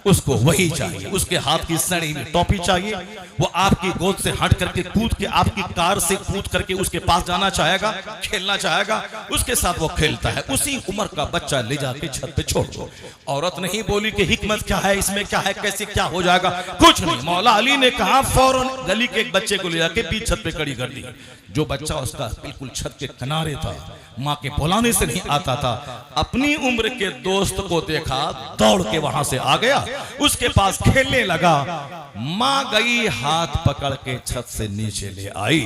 उसको वही चाहिए, उसके हाथ की सड़ी हुई टॉफी चाहिए। वो आपकी गोद से हट करके कूद के आपकी कार से कूद करके उसके पास जाना चाहेगा, खेलना चाहेगा, उसके साथ वो खेलता है। उसी उम्र का बच्चा ले जाके छत पे छोड़ दो। औरत नहीं बोली कि हिकमत क्या है इसमें, क्या है, कैसे क्या हो जाएगा, कुछ नहीं। मौला अली ने कहा फौरन गली के एक बच्चे को ले जाके बीच छत पे खड़ी कर दी। जो बच्चा उसका बिल्कुल छत के किनारे था, माँ के बुलाने से नहीं आता था, अपनी उम्र के दोस्त को देखा, दौड़ के वहां से आ गया, उसके पास खेलने लगा। माँ गई, हाथ पकड़ के छत से नीचे ले आई,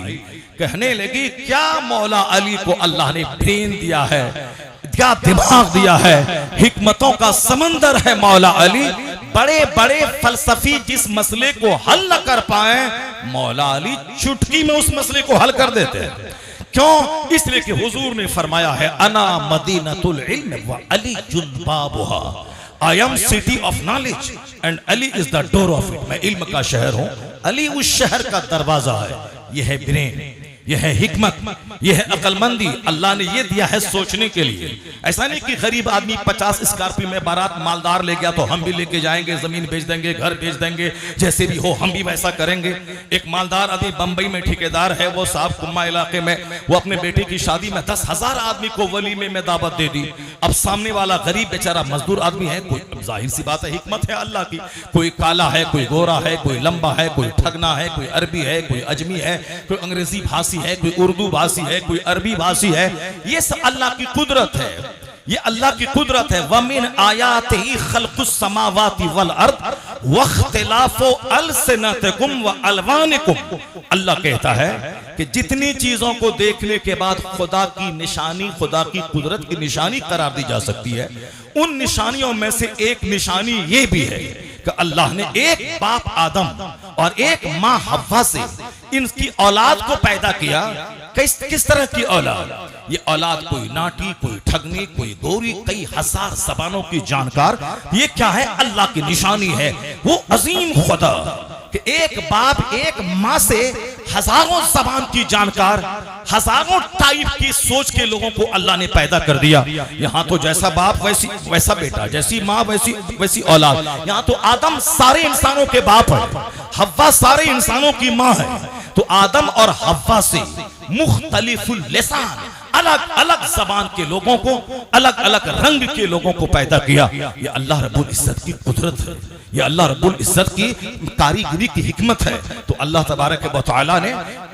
कहने लगी क्या मौला अली को अल्लाह ने ब्रेन दिया है, क्या दिमाग दिया है, हिकमतों का समंदर है मौला अली। बड़े बड़े फलसफी जिस मसले को हल न कर पाए, मौला अली चुटकी में उस मसले को हल कर देते हैं। क्यों? इसलिए कि हुजूर ने फरमाया है अना मदीनतुल इल्म व अली जुनबाबुहा, I am city of knowledge and Ali is the door of it. मैं इल्म का शहर हूं, अली उस शहर का दरवाजा है। यह है ब्रेन, यह है हिकमत, यह है अक्लमंदी। अल्लाह ने यह दिया है सोचने के लिए। ऐसा नहीं कि गरीब आदमी 50 स्कॉर्पियो में बारात मालदार ले गया तो हम भी लेके जाएंगे, जमीन बेच देंगे, घर बेच देंगे, जैसे भी हो हम भी वैसा करेंगे। एक मालदार आदमी बंबई में ठेकेदार है, वो साहब कुम्मा इलाके में, वो अपने बेटे की शादी में 10,000 आदमी को वलीमे में दावत दे दी। अब सामने वाला गरीब बेचारा मजदूर आदमी है, कोई जाहिर सी बात है हिकमत है अल्लाह की, कोई काला है, कोई गोरा है, कोई लंबा है, कोई ठगना है, कोई अरबी है, कोई अजमी है, कोई अंग्रेजी भाषी है, कोई उर्दू भाषी है, कोई अरबी भाषी है। ये सब अल्लाह की कुदरत है, ये अल्लाह की कुदरत है। वमिन आयातिही खल्कुस समावाति वल अर्द वख्तिलाफु अलसिनतिकुम व अलवानिकुम। अल्लाह कहता है कि जितनी चीजों को देखने के बाद खुदा की निशानी, खुदा की कुदरत की निशानी करार दी जा सकती है, उन निशानियों में से एक निशानी ये भी है कि अल्लाह ने एक बाप आदम और एक माँ हव्वा से इनकी औलाद को पैदा किया। किस तरह की औलाद? ये औलाद कोई नाटी, कोई ठगनी, कोई गोरी, कई हजार जबानों की जानकार। ये क्या है? अल्लाह की निशानी है। वो अजीम खुदा कि एक बाप एक माँ से हजारों जबान की जानकार, हजारों टाइप की सोच के लोगों को अल्लाह ने पैदा कर दिया। यहाँ तो जैसा बाप वैसा बेटा, जैसी माँ वैसी औलाद। यहाँ तो आदम सारे इंसानों के बाप है, हव्वा सारे इंसानों की माँ है। तो आदम और हव्वा से मुख्तलिफुल लिसान, अलग अलग जबान के लोगों को, अलग अलग रंग के लोगों को पैदा किया। ये अल्लाह रब्बुल इज्जत की कुदरत है, ये अल्लाह रब्बुल इज्जत की कारीगरी की हिकमत है। तो अल्लाह तबारक व तआला ने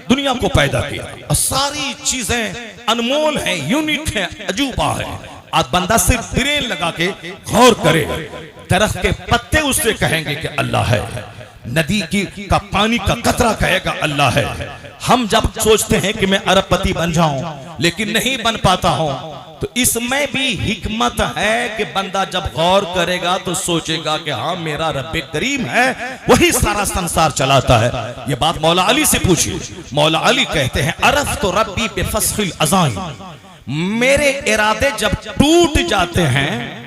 दुनिया को पैदा किया और सारी चीजें अनमोल हैं, यूनिक हैं, अजूबा है। आज बंदा सिर्फ ब्रेन लगा के गौर करे, दरख्त के पत्ते उससे कहेंगे कि अल्लाह है, नदी का पानी का कतरा कहेगा अल्लाह है। हम जब सोचते हैं कि मैं अरबपति बन जाऊं लेकिन नहीं बन पाता हूं, तो इसमें भी हिकमत है कि बंदा जब गौर करेगा तो सोचेगा कि हाँ मेरा रब्बे करीम है, वही सारा संसार चलाता है। ये बात मौला अली से पूछिए। मौला अली कहते हैं अरफ तो रब्बी बेफस्खिल अज़ाइन, मेरे इरादे जब टूट जाते हैं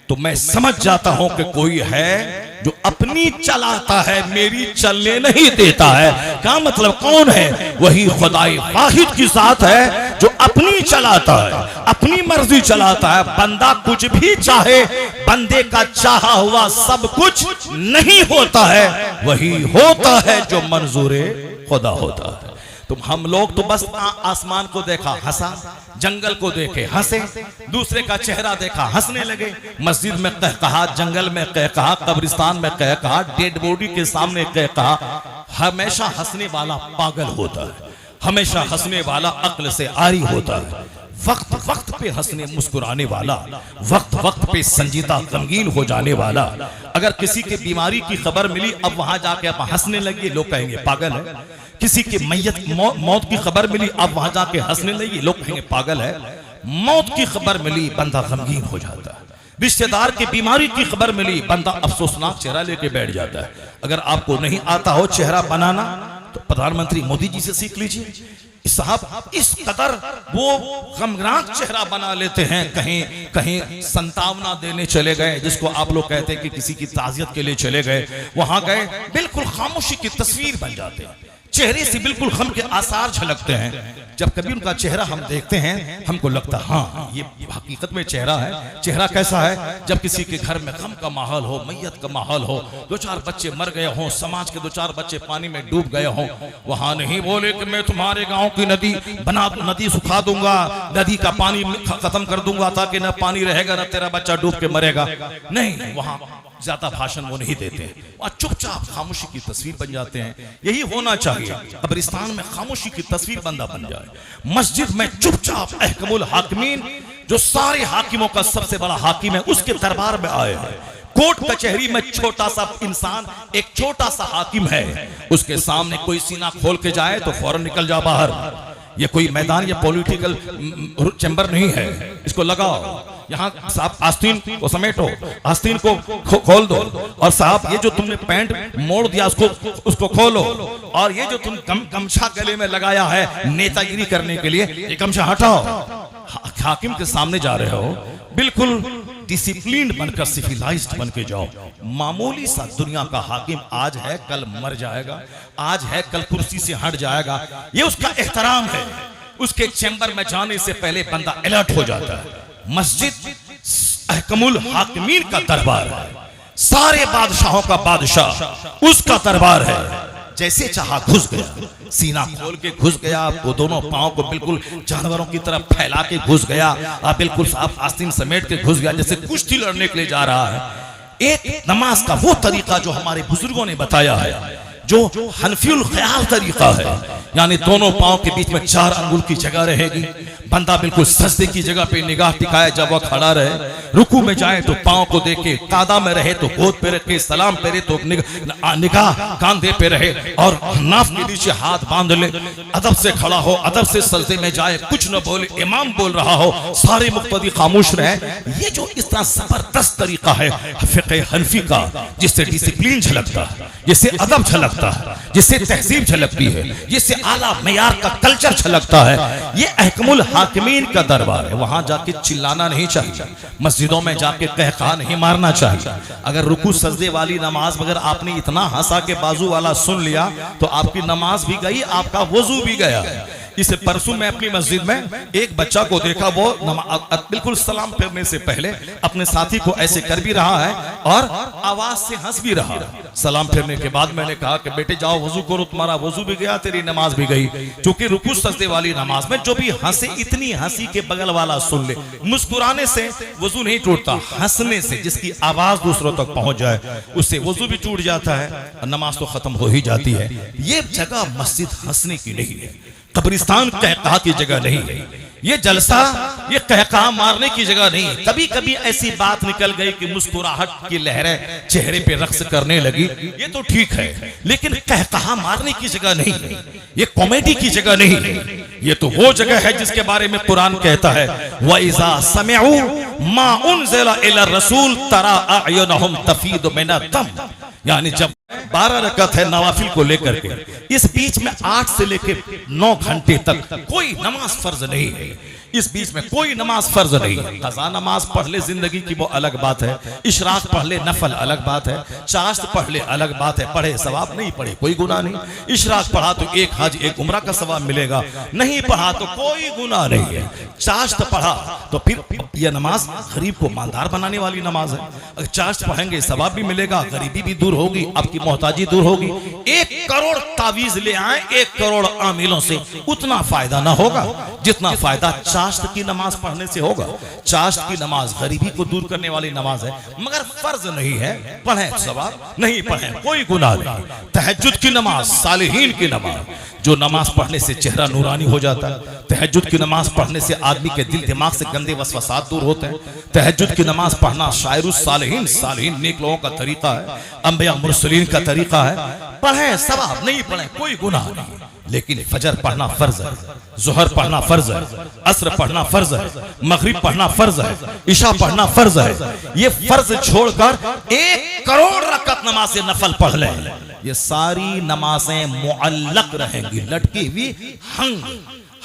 तो मैं समझ जाता हूं कि कोई है जो अपनी चलाता है, मेरी चलने नहीं देता है। क्या मतलब? कौन है? वही खुदाई वाहिद की साथ है जो अपनी चलाता है, अपनी मर्जी चलाता है। बंदा कुछ भी चाहे, बंदे का चाहा हुआ सब कुछ नहीं होता है, वही होता है जो मंजूरे खुदा होता है। तो हम लोग तो बस आसमान को देखा हंसा, जंगल को देखे हंसे, दूसरे का चेहरा देखा हंसने लगे। मस्जिद में कहकहा, जंगल में कहकहा, कब्रिस्तान में कहकहा, डेड बॉडी के सामने कहकहा। हमेशा हंसने वाला पागल होता है, हमेशा हंसने वाला अक्ल से आरी होता है। वक्त वक्त पे हंसने मुस्कुराने वाला, वक्त वक्त पे संजीदा गमगीन हो जाने वाला। अगर किसी की बीमारी की खबर मिली, अब वहां जाके आप हंसने लगे, लोग कहेंगे पागल है। किसी की मौत की खबर मिली, अब वहां जाके हंसने लगे, लोग कहेंगे पागल है। मौत की खबर मिली, बंदा गमगीन हो जाता है। रिश्तेदार की बीमारी की खबर मिली, बंदा अफसोसनाक चेहरा लेके बैठ जाता है। अगर आपको नहीं आता हो चेहरा बनाना तो प्रधानमंत्री मोदी जी से सीख लीजिए। साहब इस कदर वो गमनाक चेहरा बना लेते हैं। कहीं कहीं संतावना देने चले गए, जिसको आप लोग कहते हैं कि किसी की ताज़ियत के लिए चले गए, वहां गए, बिल्कुल खामोशी की तस्वीर बन जाते हैं, चेहरे से बिल्कुल गम के आसार झलकते हैं। जब कभी उनका चेहरा हम देखते हैं, हमको लगता है हाँ ये हकीकत में चेहरा है। चेहरा कैसा है? जब किसी के घर में गम का माहौल हो, मैयत का माहौल हो, 2-4 बच्चे मर गए हों, समाज के 2-4 बच्चे पानी में डूब गए हों, वहां नहीं बोले कि मैं तुम्हारे गांव की नदी सुखा दूंगा, नदी का पानी खत्म कर दूंगा ताकि न पानी रहेगा न तेरा बच्चा डूब के मरेगा। नहीं, वहां ज्यादा भाषण वो नहीं देते, वहां चुपचाप खामोशी की तस्वीर बन जाते हैं। यही होना चाहिए। कब्रिस्तान में खामोशी की तस्वीर बंदा बन जाए, मस्जिद में चुपचाप अहकमुल हाकिमीन, जो सारे हाकिमों का सबसे बड़ा हाकिम है, उसके दरबार में आए हैं। कोर्ट कचहरी में छोटा सा इंसान, एक छोटा सा हाकिम है, उसके सामने कोई सीना खोल के जाए तो फौरन निकल जा बाहर। ये कोई मैदान या पॉलिटिकल चैम्बर नहीं है, इसको लगाओ। यहाँ साहब आस्तीन को समेटो, आस्तीन को खोल दो, और साहब ये जो तुमने पैंट मोड़ दिया उसको खोलो, और ये जो तुम गमछा गले में लगाया है नेतागिरी करने के लिए, ये गमछा हटाओ। हाकिम के सामने जा रहे हो, बिल्कुल डिसिप्लिन बनकर सिविलाइज्ड बन के जाओ। मामूली सा दुनिया का हाकिम आज है कल मर जाएगा, आज है कल कुर्सी से हट जाएगा, ये उसका एहतराम है। उसके चैम्बर में जाने से पहले बंदा अलर्ट हो जाता है। मस्जिद अहकमुल हाकिमीन का दरबार है, सारे बादशाहों का बादशाह उसका दरबार है। जैसे चाहा घुस गया, सीना खोल के घुस गया, वो दोनों पांव को बिल्कुल जानवरों की तरफ फैला के घुस गया, बिल्कुल साफ आस्तीन समेट के घुस गया, जैसे कुश्ती लड़ने के लिए जा रहा है। एक नमाज का वो तरीका जो हमारे बुजुर्गों ने बताया है, जो हनफियुल ख्याल तरीका है, यानी दोनों पांव के बीच में 4 अंगुल की जगह रहेगी, बंदा बिल्कुल सजदे की जगह पे निगाह टिकाए जब वह खड़ा रहे, रुकू में जाए तो पांव को देखे, कादा में रहे तो गोद पे रखे, सलाम पेरे तो निगाह कांधे पे रहे और नाफ के नीचे हाथ बांध ले, अदब से खड़ा हो, अदब से सजदे में जाए, कुछ न बोले, इमाम बोल रहा हो, सारे मुक्तदी खामोश रहे। ये जो इस तरह जबरदस्त तरीका है फिक़्ह हनफी का, जिससे डिसिप्लिन झलकता है, जिससे अदब झलकता है, जिससे तहजीब झलकती है, जिससे आला मेयार का कल्चर झलकता है, ये अहकमुल हाकिमीन का दरबार है। वहां जाके चिल्लाना नहीं चाहिए, मस्जिदों में जाके कहका नहीं मारना चाहिए। अगर रुकू सजदे वाली नमाज अगर आपने इतना हंसा के बाजू वाला सुन लिया तो आपकी नमाज भी गई, आपका वजू भी गया। इसे परसों मैं अपनी मस्जिद में एक बच्चा को देखा, वो बिल्कुल सलाम फेरने से पहले अपने साथी को ऐसे कर भी रहा है और आवाज से हंस भी रहा है। सलाम फेरने के बाद मैंने कहा कि बेटे जाओ वजू करो, तुम्हारा वजू भी गया, तेरी नमाज भी गई। क्योंकि रुकू सजदे वाली नमाज में जो भी हंसे, इतनी हंसी के बगल वाला सुन ले। मुस्कुराने से वजू नहीं टूटता, हंसने से जिसकी आवाज दूसरों तक पहुंच जाए उससे वजू भी टूट जाता है और नमाज तो खत्म हो ही जाती है। ये जगह मस्जिद हंसने की नहीं है, कब्रिस्तान कहकहा की जगह नहीं है, ये जलसा ये कहकहा मारने की जगह नहीं है। कभी कभी ऐसी बात निकल गई कि मुस्कुराहट की लहरें चेहरे पे रक्स करने लगी, ये तो ठीक है, लेकिन कहकहा मारने की जगह नहीं है, ये कॉमेडी की जगह नहीं है। ये तो वो जगह है जिसके बारे में कुरान कहता है, वइज़ा समिअू मा उनज़िला इला रसूल तरा अयुनहुम तफीदु मिनद-दम, यानी जब 12 रकात है नवाफिल को लेकर के, इस बीच में 8 से लेकर 9 घंटे तक कोई नमाज फर्ज नहीं है। इस बीच में कोई नमाज फर्ज नहीं है। कज़ा नमाज पढ़ ले जिंदगी की वो अलग बात है, इशराक पढ़ ले नफल अलग बात है, चाश्त पढ़ ले अलग बात है, पढ़े सवाब, नहीं पढ़े कोई गुनाह नहीं। इशराक पढ़ा तो 1 हज 1 उम्रा का सवाब मिलेगा, नहीं पढ़ा तो कोई गुनाह नहीं है। चाश्त पढ़ा तो फिर यह नमाज गरीब को मालदार बनाने वाली नमाज है। अगर चाश्त पढ़ेंगे सवाब भी मिलेगा, गरीबी भी दूर होगी, आपकी मोहताजी दूर होगी। 1 करोड़ तावीज ले आए 1 करोड़ आमिलों से, उतना फायदा ना होगा जितना फायदा चाश्त की नमाज पढ़ने से होगा। चाश्त की नमाज गरीबी को दूर करने वाली नमाज है, मगर फर्ज नहीं है। पढ़े सवाब, नहीं पढ़े कोई गुनाह नहीं। तहज्जुद की नमाज सालिहीन की नमाज, जो नमाज पढ़ने से चेहरा नूरानी हो जाता है। तहज्जुद की नमाज पढ़ने से आदमी के दिल दिमाग से गंदे वसवसात दूर होते हैं। तहज्जुद की नमाज पढ़ना शायरुस सालिहीन, सालिहीन नेक लोगों का तरीका है, अंबिया मुरसलीन का तरीका है। पढ़े सवाब, नहीं पढ़े कोई गुनाह नहीं। लेकिन फजर पढ़ना फर्ज है, जोहर पढ़ना फर्ज है, असर पढ़ना फर्ज है, मगरिब पढ़ना फर्ज है, इशा पढ़ना फर्ज है। ये फर्ज छोड़कर 1 करोड़ रकात नमाज से नफल पढ़ ले, ये सारी नमाजें मुअल्लक रहेंगी, लटकी हुई,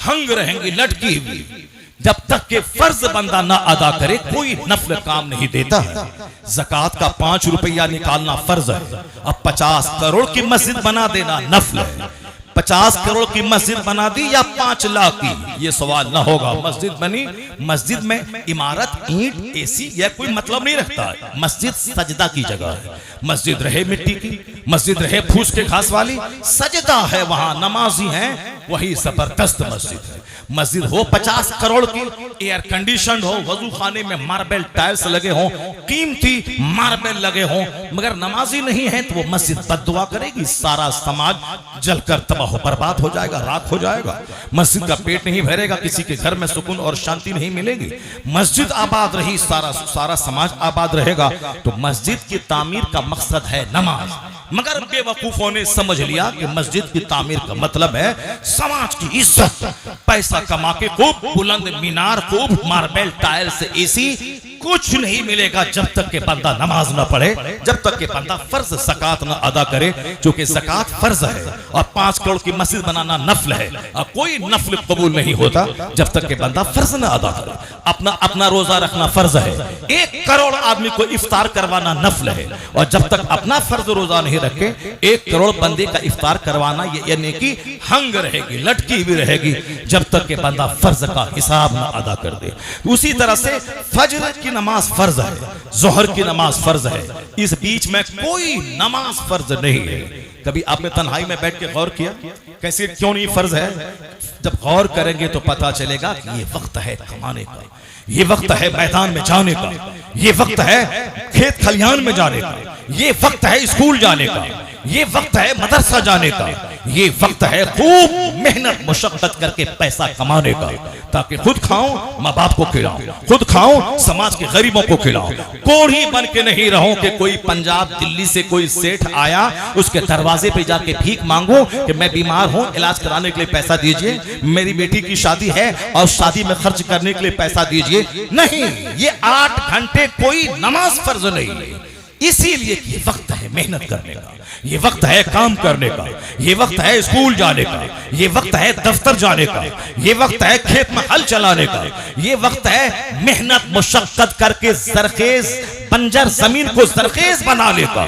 हंग रहेंगी, लटकी हुई। जब तक के फर्ज बंदा ना अदा करे कोई नफल काम नहीं देता है। ज़कात का 5 रुपया निकालना फर्ज है, अब 50 करोड़ की मस्जिद बना देना नफल है। 50 करोड़ की मस्जिद बना दी या 5 लाख की, ये सवाल ना होगा। मस्जिद बनी, मस्जिद में इमारत, ईंट, एसी यह कोई मतलब नहीं रखता है। मस्जिद सजदा की जगह है, मस्जिद रहे मिट्टी की, मस्जिद रहे फूस के घास वाली, सजदा है वहां, नमाजी हैं, वही जबरदस्त मस्जिद है। मस्जिद हो 50 करोड़ की, एयर कंडीशन हो, वजू खाने में मार्बल टाइल्स लगे हों, कीमती मार्बल लगे हों, मगर नमाजी नहीं है तो वो मस्जिद बद्दुआ करेगी, सारा समाज जलकर तबाह बर्बाद हो जाएगा, राख हो जाएगा। मस्जिद का पेट नहीं भरेगा, किसी के घर में सुकून और शांति नहीं मिलेगी। मस्जिद आबाद रही, सारा समाज आबाद रहेगा। तो मस्जिद की तामीर का मकसद है नमाज, मगर बेवकूफों ने समझ लिया कि मस्जिद की तामीर का मतलब है समाज की इज्जत, पैसा कमा के खूब बुलंद मीनार, खूब मार्बल टाइल्स, एसी, कुछ नहीं मिलेगा जब तक के बंदा नमाज ना पढ़े, जब तक के बंदा फर्ज ज़कात ना अदा करे, क्योंकि ज़कात फर्ज है और 5 करोड़ की मस्जिद बनाना नफल है और कोई नफल कबूल नहीं होता जब तक के बंदा फर्ज ना अदा करे। अपना रोजा रखना फर्ज है, 1 करोड़ आदमी को इफ्तार करवाना नफल है और जब तक अपना फर्ज रोजा नहीं रखे 1 करोड़ बंदे का इफ्तार करवाना यानी कि हंग रहेगी, लटकी भी रहेगी जब तक के बंदा फर्ज का हिसाब ना अदा कर दे। उसी तरह से फजर की नमाज फर्ज है, जोहर की नमाज फर्ज है, इस बीच में कोई नमाज फर्ज नहीं है। कभी आपने तन्हाई में बैठ के गौर किया कैसे क्यों नहीं फर्ज है? जब गौर करेंगे तो पता चलेगा कि ये वक्त है कमाने का, ये वक्त है मैदान में जाने का, ये वक्त है खेत खलिहान में जाने का, ये वक्त है स्कूल जाने का, ये वक्त है मदरसा जाने का, ये वक्त है खूब मेहनत मुशक्कत करके पैसा कमाने का, ताकि खुद खाऊं माँ बाप को खिलाऊं, खुद खाऊं समाज के गरीबों को खिलाऊं। कोढ़ी बन के नहीं रहूं कि कोई पंजाब दिल्ली से कोई सेठ आया उसके दरवाजे पे जाके भीख मांगू कि मैं बीमार हूं, इलाज कराने के लिए पैसा दीजिए, मेरी बेटी की शादी है और शादी में खर्च करने के लिए पैसा दीजिए। नहीं, ये 8 घंटे कोई नमाज फर्ज नहीं है। इसीलिए ये वक्त है मेहनत करने का, ये वक्त है काम करने का, ये वक्त है स्कूल जाने का, ये वक्त है दफ्तर जाने का, ये वक्त है खेत में हल चलाने का, ये वक्त है मेहनत मुशक्कत करके जरखेज बंजर जमीन को जरखेज बनाने का,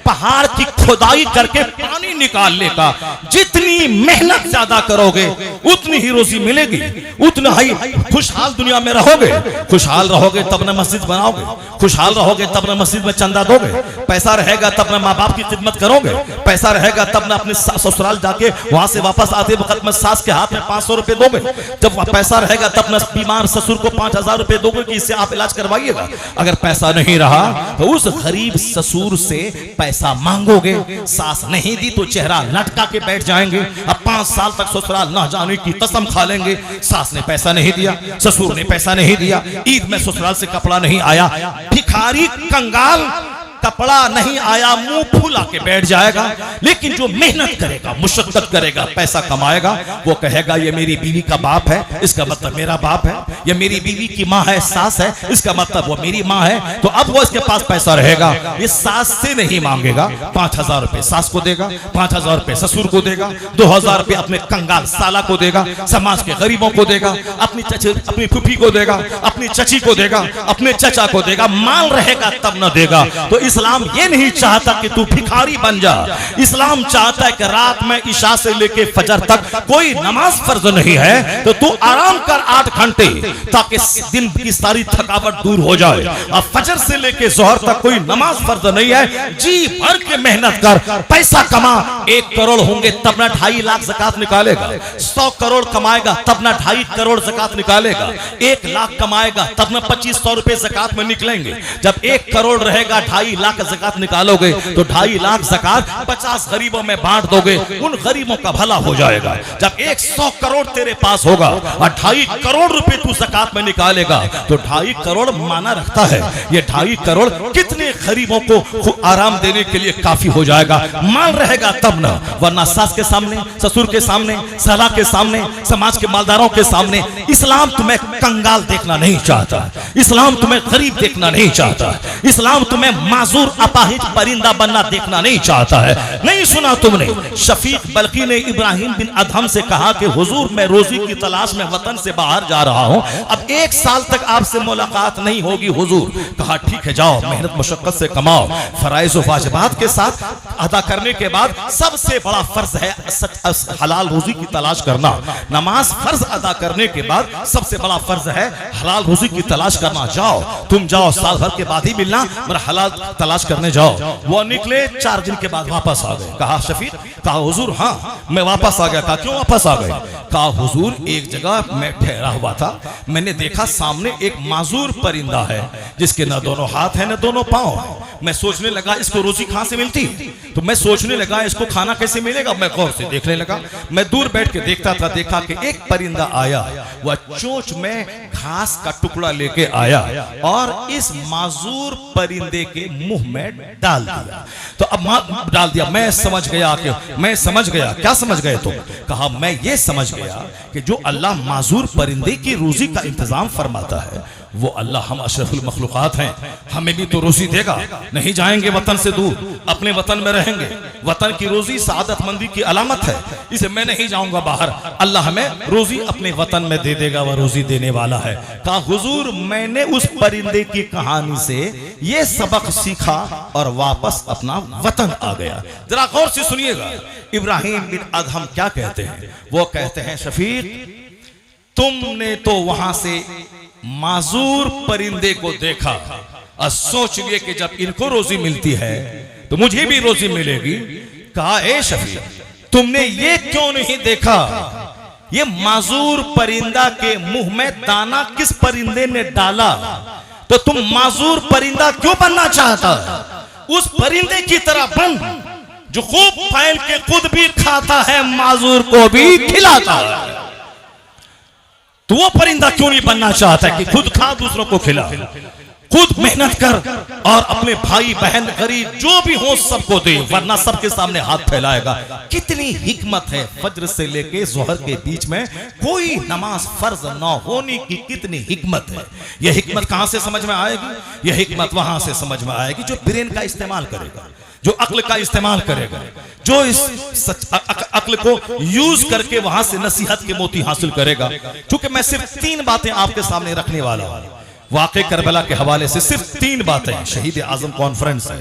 पहाड़ की खुदाई करके पानी निकालने का। जितनी मेहनत ज्यादा करोगे उतनी ही रोजी मिलेगी, उतना ही खुशहाल दुनिया में रहोगे। खुशहाल रहोगे तब न मस्जिद बनाओगे, खुशहाल रहोगे तब न मस्जिद में चंदा दोगे, पैसा रहेगा तब न माँ बाप की खिदमत करोगे, पैसा रहेगा तब न अपने ससुराल जाके वहां से वापस आते वक्त में सास के हाथ में 500 रुपए दोगे, जब पैसा रहेगा तब न बीमार ससुर को 5000 रुपए दोगे कि इससे आप इलाज करवाइएगा। अगर पैसा नहीं रहा तो उस गरीब ससुर से पैसा मांगोगे, सास नहीं दी तो चेहरा लटका के बैठ जाएंगे, अब 5 साल तक ससुराल ना जाने की कसम खा लेंगे। सास ने पैसा नहीं दिया, ससुर ने पैसा नहीं दिया, ईद में ससुराल से कपड़ा नहीं आया, भिखारी कंगाल कपड़ा नहीं आया मुंह फूला के बैठ जाएगा। लेकिन जो मेहनत करेगा, मुशक्कत करेगा, पैसा कमाएगा, वो कहेगा ये मेरी बीवी का बाप है, इसका मतलब मेरा बाप है, ये मेरी बीवी की माँ है, सास है, इसका मतलब वो मेरी माँ है, तो अब वो इसके पास पैसा रहेगा। ये सास से नहीं मांगेगा, 5000 रुपए सास को देगा, 5000 रुपए ससुर को देगा, 2000 रुपए अपने कंगाल साला को देगा, समाज के गरीबों को देगा, अपनी फूफी को देगा, अपनी चची को देगा, अपने चचा को देगा। माल रहेगा तब न देगा। तो इस्लाम ये नहीं चाहता कि तू भिखारी बन जा, इस्लाम चाहता है कि रात में इशा से लेके फजर तक कोई नमाज फर्ज नहीं है तो तू आराम कर 8 घंटे, ताकि दिन की सारी थकावट दूर हो जाए। और फजर से लेके जोहर तक कोई नमाज फर्ज नहीं है, जी भर के मेहनत कर, पैसा कमा। 1 करोड़ होंगे तब ना 2.5 लाख ज़कात निकालेगा, 100 करोड़ कमाएगा तब ना 2.5 करोड़ ज़कात निकालेगा, 1 लाख कमाएगा तब ना 2500 रुपए ज़कात में निकलेंगे। जब 1 करोड़ रहेगा 2.5 लाख ज़कात निकालोगे तो 2.5 लाख ज़कात 50 गरीबों में बांट दोगे, उन गरीबों का भला हो जाएगा। जब 100 करोड़ तेरे पास होगा और 2.5 करोड़ रुपए तू ज़कात में निकालेगा तो 2.5 करोड़ माना रखता है, ये 2.5 करोड़ कितने गरीबों को आराम देने के लिए काफी हो जाएगा। माल रहेगा तब ना, वरना सास के सामने, ससुर के सामने, साला के सामने, समाज के मालदारों के सामने इस्लाम तुम्हें कंगाल देखना नहीं चाहता, इस्लाम तुम्हें गरीब देखना नहीं चाहता, इस्लाम तुम्हें माजूर अपाहिज परिंदा बनना देखना नहीं चाहता है। नहीं सुना तुमने शफीक बल्कि ने इब्राहिम बिन अदहम से कहा कि हुजूर मैं रोजी की तलाश में वतन से बाहर जा रहा हूं, अब 1 साल तक आपसे मुलाकात नहीं होगी हुजूर। कहा ठीक है जाओ, मेहनत मुशक्कत से कमाओ, फराइज और वाजिबात के साथ अदा करने के बाद सबसे बड़ा फर्ज है हलाल रोजी की तलाश करना। नमाज फर्ज अदा करने के बाद सबसे बड़ा फर्ज है हलाल रोजी की तलाश करना। जाओ तुम जाओ, साल भर के बाद ही मिलना, मगर हलाल तलाश करने जाओ। वो निकले, 4 दिन के बाद वापस आ गए। कहा शफीक, कहा हुजूर हाँ मैं वापस आ गया। कहा क्यों वापस आ गए? कहा हुजूर एक जगह मैं ठहरा हुआ था, मैंने देखा सामने एक माजूर परिंदा है जिसके न दोनों हाथ है न दोनों पांव है। मैं सोचने लगा इसको रोजी कहां से मिलती, तो मैं सोचने लगा इसको खाना कैसे मिलेगा। मैं गौर से देखने लगा, मैं दूर बैठ के देखता था, देखा कि एक परिंदा आया, वह चोंच में घास का टुकड़ा लेके आया और इस माजूर परिंदे के मुंह में डाल दिया। तो अब डाल दिया, मैं समझ गया क्या समझ गए तुम? कहा मैं ये समझ गया कि जो अल्लाह माजूर परिंदे की रोजी का इंतजाम फरमाता है वो अल्लाह हम अशरफुल मखलूकात हैं, हमें भी तो रोजी देगा। नहीं जाएंगे वतन से दूर, अपने वतन में रहेंगे। वतन की रोजी सादतमंदी की अलामत है, इसे मैं नहीं जाऊंगा बाहर, अल्लाह हमें रोजी अपने वतन में दे देगा, वह रोजी देने वाला है। कहा हुजूर मैंने उस परिंदे की कहानी से ये सबक सीखा और वापस अपना वतन आ गया। जरा गौर से सुनिएगा इब्राहिम बिन अदहम क्या कहते हैं। वो कहते हैं शफीक तुमने तो वहां से माजूर परिंदे को देखा और सोच लिए कि जब इनको रोजी मिलती है तो मुझे भी रोजी मिलेगी। कहा ए शफीक तुमने ये क्यों नहीं देखा, ये माजूर परिंदा के मुंह में दाना किस परिंदे ने डाला, तो तुम माजूर परिंदा क्यों बनना चाहता, उस परिंदे की तरह बन जो खूब फैल के खुद भी खाता है माजूर को भी खिलाता है। तो वो परिंदा क्यों नहीं बनना चाहता कि खुद खा दूसरों को खिला, खुद मेहनत कर और अपने भाई बहन गरीब जो भी हो सबको दे, वरना सबके सामने हाथ फैलाएगा। कितनी हिकमत है, फज्र से लेके जोहर के बीच में कोई नमाज फर्ज ना होने की कितनी हिकमत है। यह हिकमत कहां से समझ में आएगी, यह हिकमत वहां से समझ में आएगी जो ब्रेन का इस्तेमाल करेगा, जो अक्ल का इस्तेमाल करेगा, जो इस अक्ल को यूज करके वहां से नसीहत के मोती हासिल करेगा। क्योंकि मैं सिर्फ 3 बातें आपके सामने रखने वाला हूं, वाक़े करबला के हवाले से सिर्फ 3 बातें। शहीद आजम कॉन्फ्रेंस है,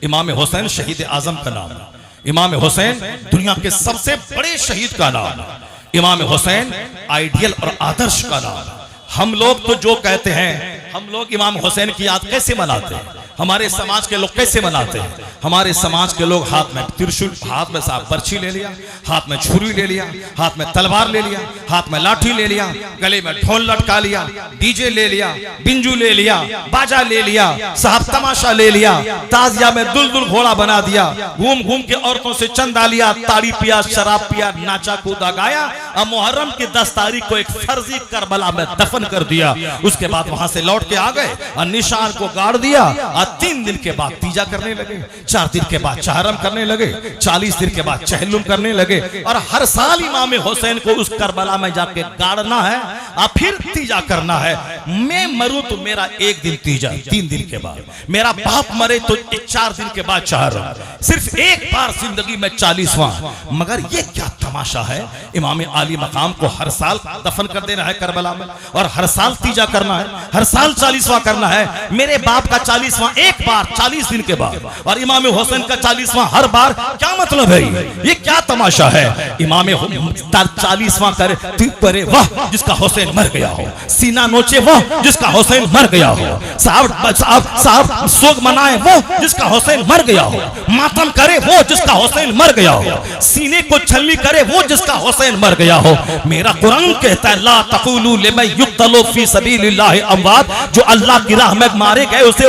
इमाम हुसैन शहीद आजम का नाम है, इमाम हुसैन दुनिया के सबसे बड़े शहीद का नाम है, इमाम हुसैन आइडियल और आदर्श का नाम है। हम लोग तो जो कहते हैं, हम लोग इमाम हुसैन की याद कैसे मनाते हैं, हमारे समाज के लोग कैसे मनाते हैं, हमारे समाज के लोग हाथ में त्रिशूल, हाथ में साहब बर्छी ले लिया, हाथ में छुरी ले लिया, हाथ में तलवार ले लिया, हाथ में लाठी ले लिया, गले में ढोल लटका लिया, डीजे ले लिया, बिंजू ले लिया, बाजा ले लिया, साहब तमाशा ले लिया, ताजिया में दुलदुल घोड़ा बना दिया, घूम घूम के औरतों से चंदा लिया, ताड़ी पिया, शराब पिया, नाचा कूदा गाया और मुहर्रम की 10 तारीख को एक फर्जी करबला में दफन कर दिया। उसके बाद वहां से लौट के आ गए और निशान को गाड़ दिया और 3 दिन के बाद तीजा करने लगे, 4 दिन के बाद चहरम करने लगे, 40 दिन के बाद चहलुम करने लगे। और हर साल इमाम हुसैन को उस करबला में जाके गाड़ना है और फिर तीजा करना है। मैं मरूं तो मेरा 1 दिन तीजा, 3 दिन के बाद मेरा बाप मरे तो 4 दिन के बाद चहरम, सिर्फ एक बार जिंदगी में 40वां। मगर ये क्या तमाशा है, इमाम आली मकाम को हर साल दफन कर देना है करबला में और हर साल तीजा करना है, हर साल 40वां करना है। मेरे बाप का 40वां एक बार 40 दिन के बाद और इमाम हुसैन का 40वां हर बार, क्या मतलब है ये क्या तमाशा है। इमाम 40वां करे वाह जिसका हुसैन मर गया हो, सीना नोचे वो जिसका हुसैन मर गया हो, साहब सोग मनाए वो जिसका हुसैन मर गया हो, मातम करे वो जिसका हुसैन मर गया हो, सीने को छलनी करे वो जिसका हुसैन मर गया हो। मेरा कुरान कहता है ला तक़ूलू लिमन युक़्तलू फी सबीलिल्लाहि अमवात, जो अल्लाह की राह में मारे गए उसे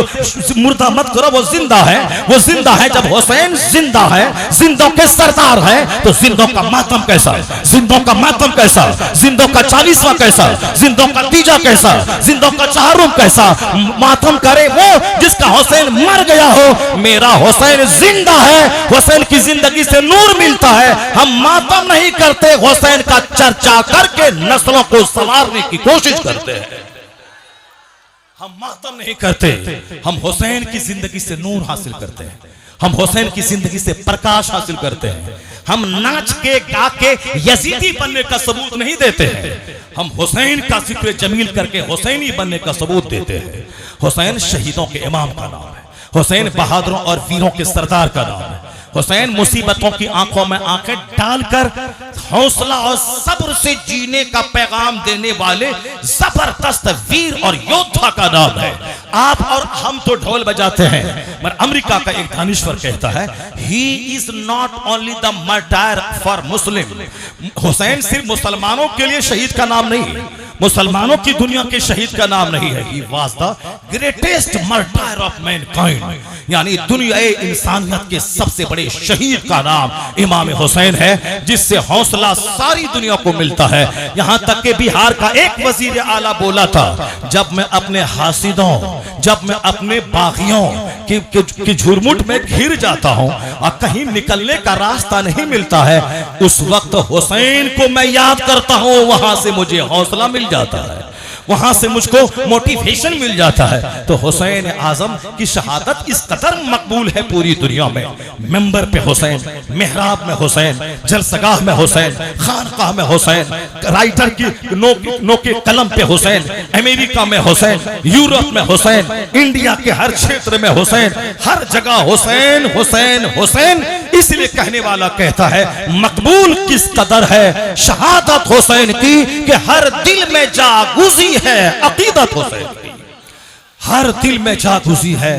मुर्दा मत करो, वो जिंदा है, वो जिंदा है। जब हुसैन जिंदा है, जिंदों के सरदार है, तो जिंदों का मातम कैसा, जिंदों का मातम कैसा, जिंदों का 40वां कैसा, जिंदों का तीजा कैसा, जिंदों का चहरुम कैसा। मातम करे वो जिसका हुसैन मर गया हो। मेरा हुसैन जिंदा है, हुसैन की जिंदगी से नूर मिलता है। हम मातम नहीं करते, हुसैन का चर्चा करके नस्लों को संवारने की कोशिश करते हैं। हम मातम नहीं करते, हम हुसैन की जिंदगी से नूर हासिल करते हैं, हम हुसैन की जिंदगी से प्रकाश हासिल करते हैं। हम नाच के गा के यजीदी बनने का सबूत नहीं देते हैं, हम हुसैन का जिक्र जमील करके हुसैनी बनने का सबूत देते हैं। हुसैन शहीदों के इमाम का नाम है, हुसैन बहादुरों और वीरों के सरदार का नाम है। हुसैन मुसीबतों की आंखों में आंखें डालकर हौसला और सब्र से जीने का पैगाम देने वाले जबरदस्त वीर और योद्धा का नाम है। आप और हम तो ढोल बजाते हैं, मगर अमेरिका का एक दानिश्वर कहता है he is not only the martyr for Muslim. Hussain सिर्फ मुसलमानों के लिए शहीद का नाम नहीं, मुसलमानों की दुनिया के शहीद का नाम नहीं है। He was the greatest martyr of mankind, यानी दुनिया इंसानियत के सबसे बड़े शहीद का नाम इमाम हुसैन है, जिससे हौसला सारी दुनिया को मिलता है। यहां तक कि बिहार का एक वजीर आला बोला था, जब मैं अपने हासिदों, जब मैं अपने बागियों की झुरमुट में घिर जाता हूं और कहीं निकलने का रास्ता नहीं मिलता है, उस वक्त हुसैन को मैं याद करता हूं, वहां से मुझे हौसला मिल जाता है। वहां से मुझको मोटिवेशन मिल जाता है। तो हुसैन आजम की शहादत इस कदर मकबूल है पूरी दुनिया में। मेंबर पे हुसैन, मेहराब में हुसैन, जलसगाह में हुसैन, खानकाह में हुसैन, राइटर की नोके कलम पे हुसैन, अमेरिका में हुसैन, यूरोप में हुसैन, इंडिया के हर क्षेत्र में हुसैन, हर जगह हुसैन हुसैन हुसैन। इसलिए कहने वाला कहता है मकबूल किस कदर है शहादत हुसैन की कि हर दिल में जागुजी है अकीदत हुसैन की, हर दिल में जागुजी है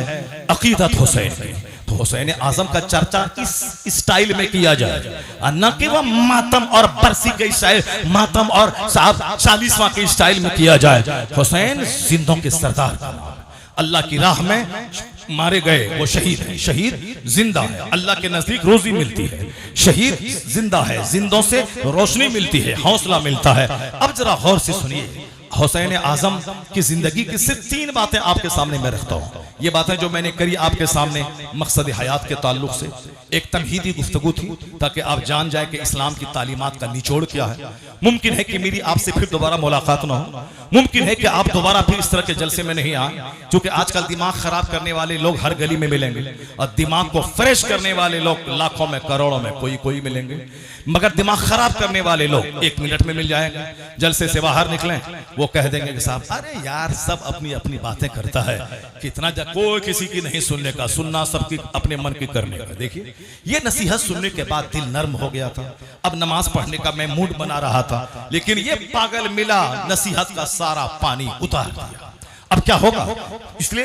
अकीदत हुसैन की। तो हुसैन आजम का चर्चा इस स्टाइल में किया जाए, न कि वह मातम और बरसी के स्टाइल, मातम और 40वां के स्टाइल में किया जाए। हुसैन जिंदों के सरदार का नाम, अल्लाह की राह में मारे गए वो शहीद है, शहीद जिंदा है, अल्लाह के नजदीक रोजी मिलती है, शहीद जिंदा है, जिंदों से रोशनी मिलती है, हौसला मिलता है। अब जरा गौर से सुनिए, हुसैन आजम की जिंदगी की सिर्फ 3 बातें आपके सामने मैं रखता हूँ। ये बातें जो मैंने करी आपके सामने मकसद हयात के ताल्लुक से एक तमहीदी गुफ्तगू थी, ताकि आप जान जाए कि इस्लाम की तालीमात का निचोड़ क्या है। मुमकिन है कि मेरी आपसे फिर दोबारा मुलाकात ना हो, मुमकिन है कि आप दोबारा फिर इस तरह के जलसे में नहीं आए, क्योंकि आजकल दिमाग खराब करने वाले लोग हर गली में मिलेंगे और दिमाग को फ्रेश करने वाले लोग लाखों में करोड़ों में कोई मिलेंगे, मगर दिमाग खराब करने वाले लोग 1 मिनट में मिल जाएंगे। जलसे से बाहर निकलें वो कह देंगे कि साहब अरे यार सब अपनी अपनी बातें करता है, कितना कोई किसी की नहीं सुनने का, सुनना सबकी अपने मन की करने का। देखिए ये नसीहत सुनने के बाद दिल नर्म हो गया था, अब नमाज पढ़ने का मैं मूड बना रहा था, लेकिन ये पागल मिला नसीहत का सारा पानी उतार दिया। अब क्या होगा? इसलिए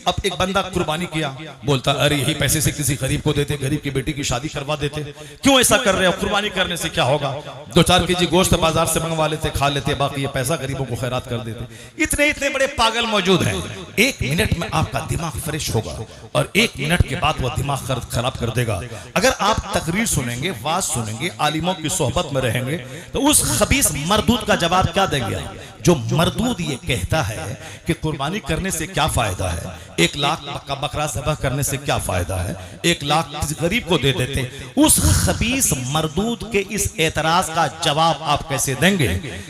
अब एक बंदा कुर्बानी किया, बोलता अरे यही पैसे से किसी गरीब को देते, गरीब की बेटी की शादी करवा देते, क्यों ऐसा कर रहे हो? कुर्बानी करने से क्या होगा? 2-4 केजी गोश्त बाजार से मंगवा लेते, खा लेते, बाकी ये पैसा गरीबों को खैरात कर देते। इतने बड़े पागल मौजूद हैं। 1 मिनट में आपका दिमाग फ्रेश होगा और 1 मिनट के बाद वह दिमाग खराब कर देगा। अगर आप तकरीर सुनेंगे, वाज सुनेंगे, आलिमों की सोहबत में रहेंगे, तो उस खबीस मरदूद का जवाब क्या देंगे? जो मरदूद ये कहता है कि कुर्बानी करने से क्या फायदा है, 1 लाख का बकरा ज़बह करने से क्या फायदा है, 1 लाख किसी गरीब को दे देते, उस खबीस मरदूद के इस एतराज का जवाब आप कैसे देंगे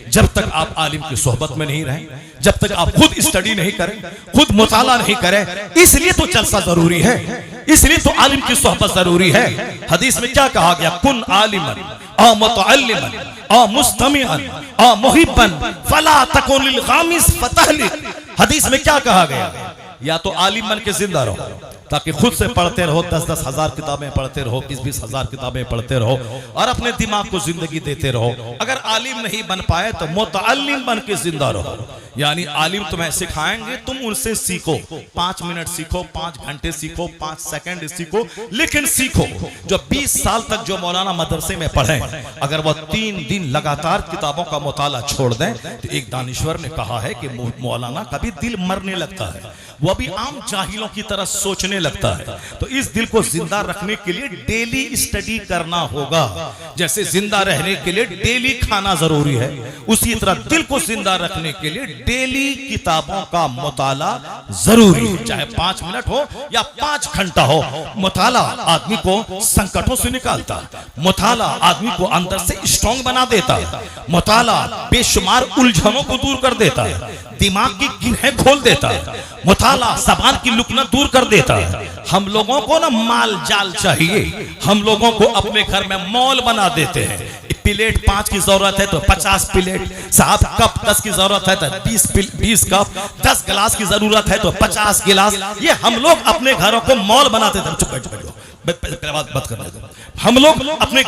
जब तक आप आलिम की सोहबत में नहीं रहें, जब तक आप खुद स्टडी नहीं करें, खुद मुताला नहीं करें। इसलिए तो जलसा जरूरी है, इसलिए तो आलिम की सोहबत जरूरी है। हदीस में क्या कहा गया? कुन आलिमन औ मुतअल्लिमन औ मुस्तमिअन औ मुहिब्बन फला तकुन लिल गामिस फतहलिक। हदीस में क्या कहा गया? या तो आलिम बन के जिंदा रहो, ताकि खुद से पढ़ते रहो, 10-10 हजार किताबें पढ़ते रहो, 20-20 हजार किताबें पढ़ते रहो और अपने दिमाग को जिंदगी देते रहो। अगर आलिम नहीं बन पाए तो मुतअल्लिम बन के जिंदा रहो, यानी आलिम तुम्हें सिखाएंगे, तुम उनसे सीखो, 5 मिनट सीखो, 5 घंटे सीखो, 5 सेकंड सीखो, लेकिन सीखो। जो 20 साल तक जो मौलाना मदरसे में पढ़े, अगर वो 3 दिन लगातार किताबों का मुताला छोड़ दें, तो एक दानिश्वर ने कहा है कि मौलाना कभी दिल मरने लगता है, वो भी आम जाहिलों की तरह सोचने लगता है। तो इस दिल को जिंदा रखने के लिए डेली स्टडी करना होगा। जैसे जिंदा रहने के लिए डेली खाना जरूरी है, उसी तरह दिल को जिंदा रखने के लिए डेली किताबों का मुताला जरूरी है, चाहे 5 मिनट हो या 5 घंटा हो। मुताला आदमी को संकटों से निकालता है, मुताला आदमी को अंदर से स्ट्रॉन्ग बना देता है, मुताला बेशुमार उलझनों को दूर कर देता है, दिमाग की गिरहें खोल देता है, मुताला ज़बान की लुकना दूर कर देता है। हम लोगों को ना माल जाल चाहिए, हम लोगों को अपने घर में मॉल बना देते हैं। प्लेट 5 की जरूरत है तो 50 प्लेट, साहब कप 10 की जरूरत है तो 20 कप, 10 गिलास की जरूरत है तो 50 गिलास। ये हम लोग अपने घरों को मॉल बनाते थे। बात कर रहे थे हम लोग अपने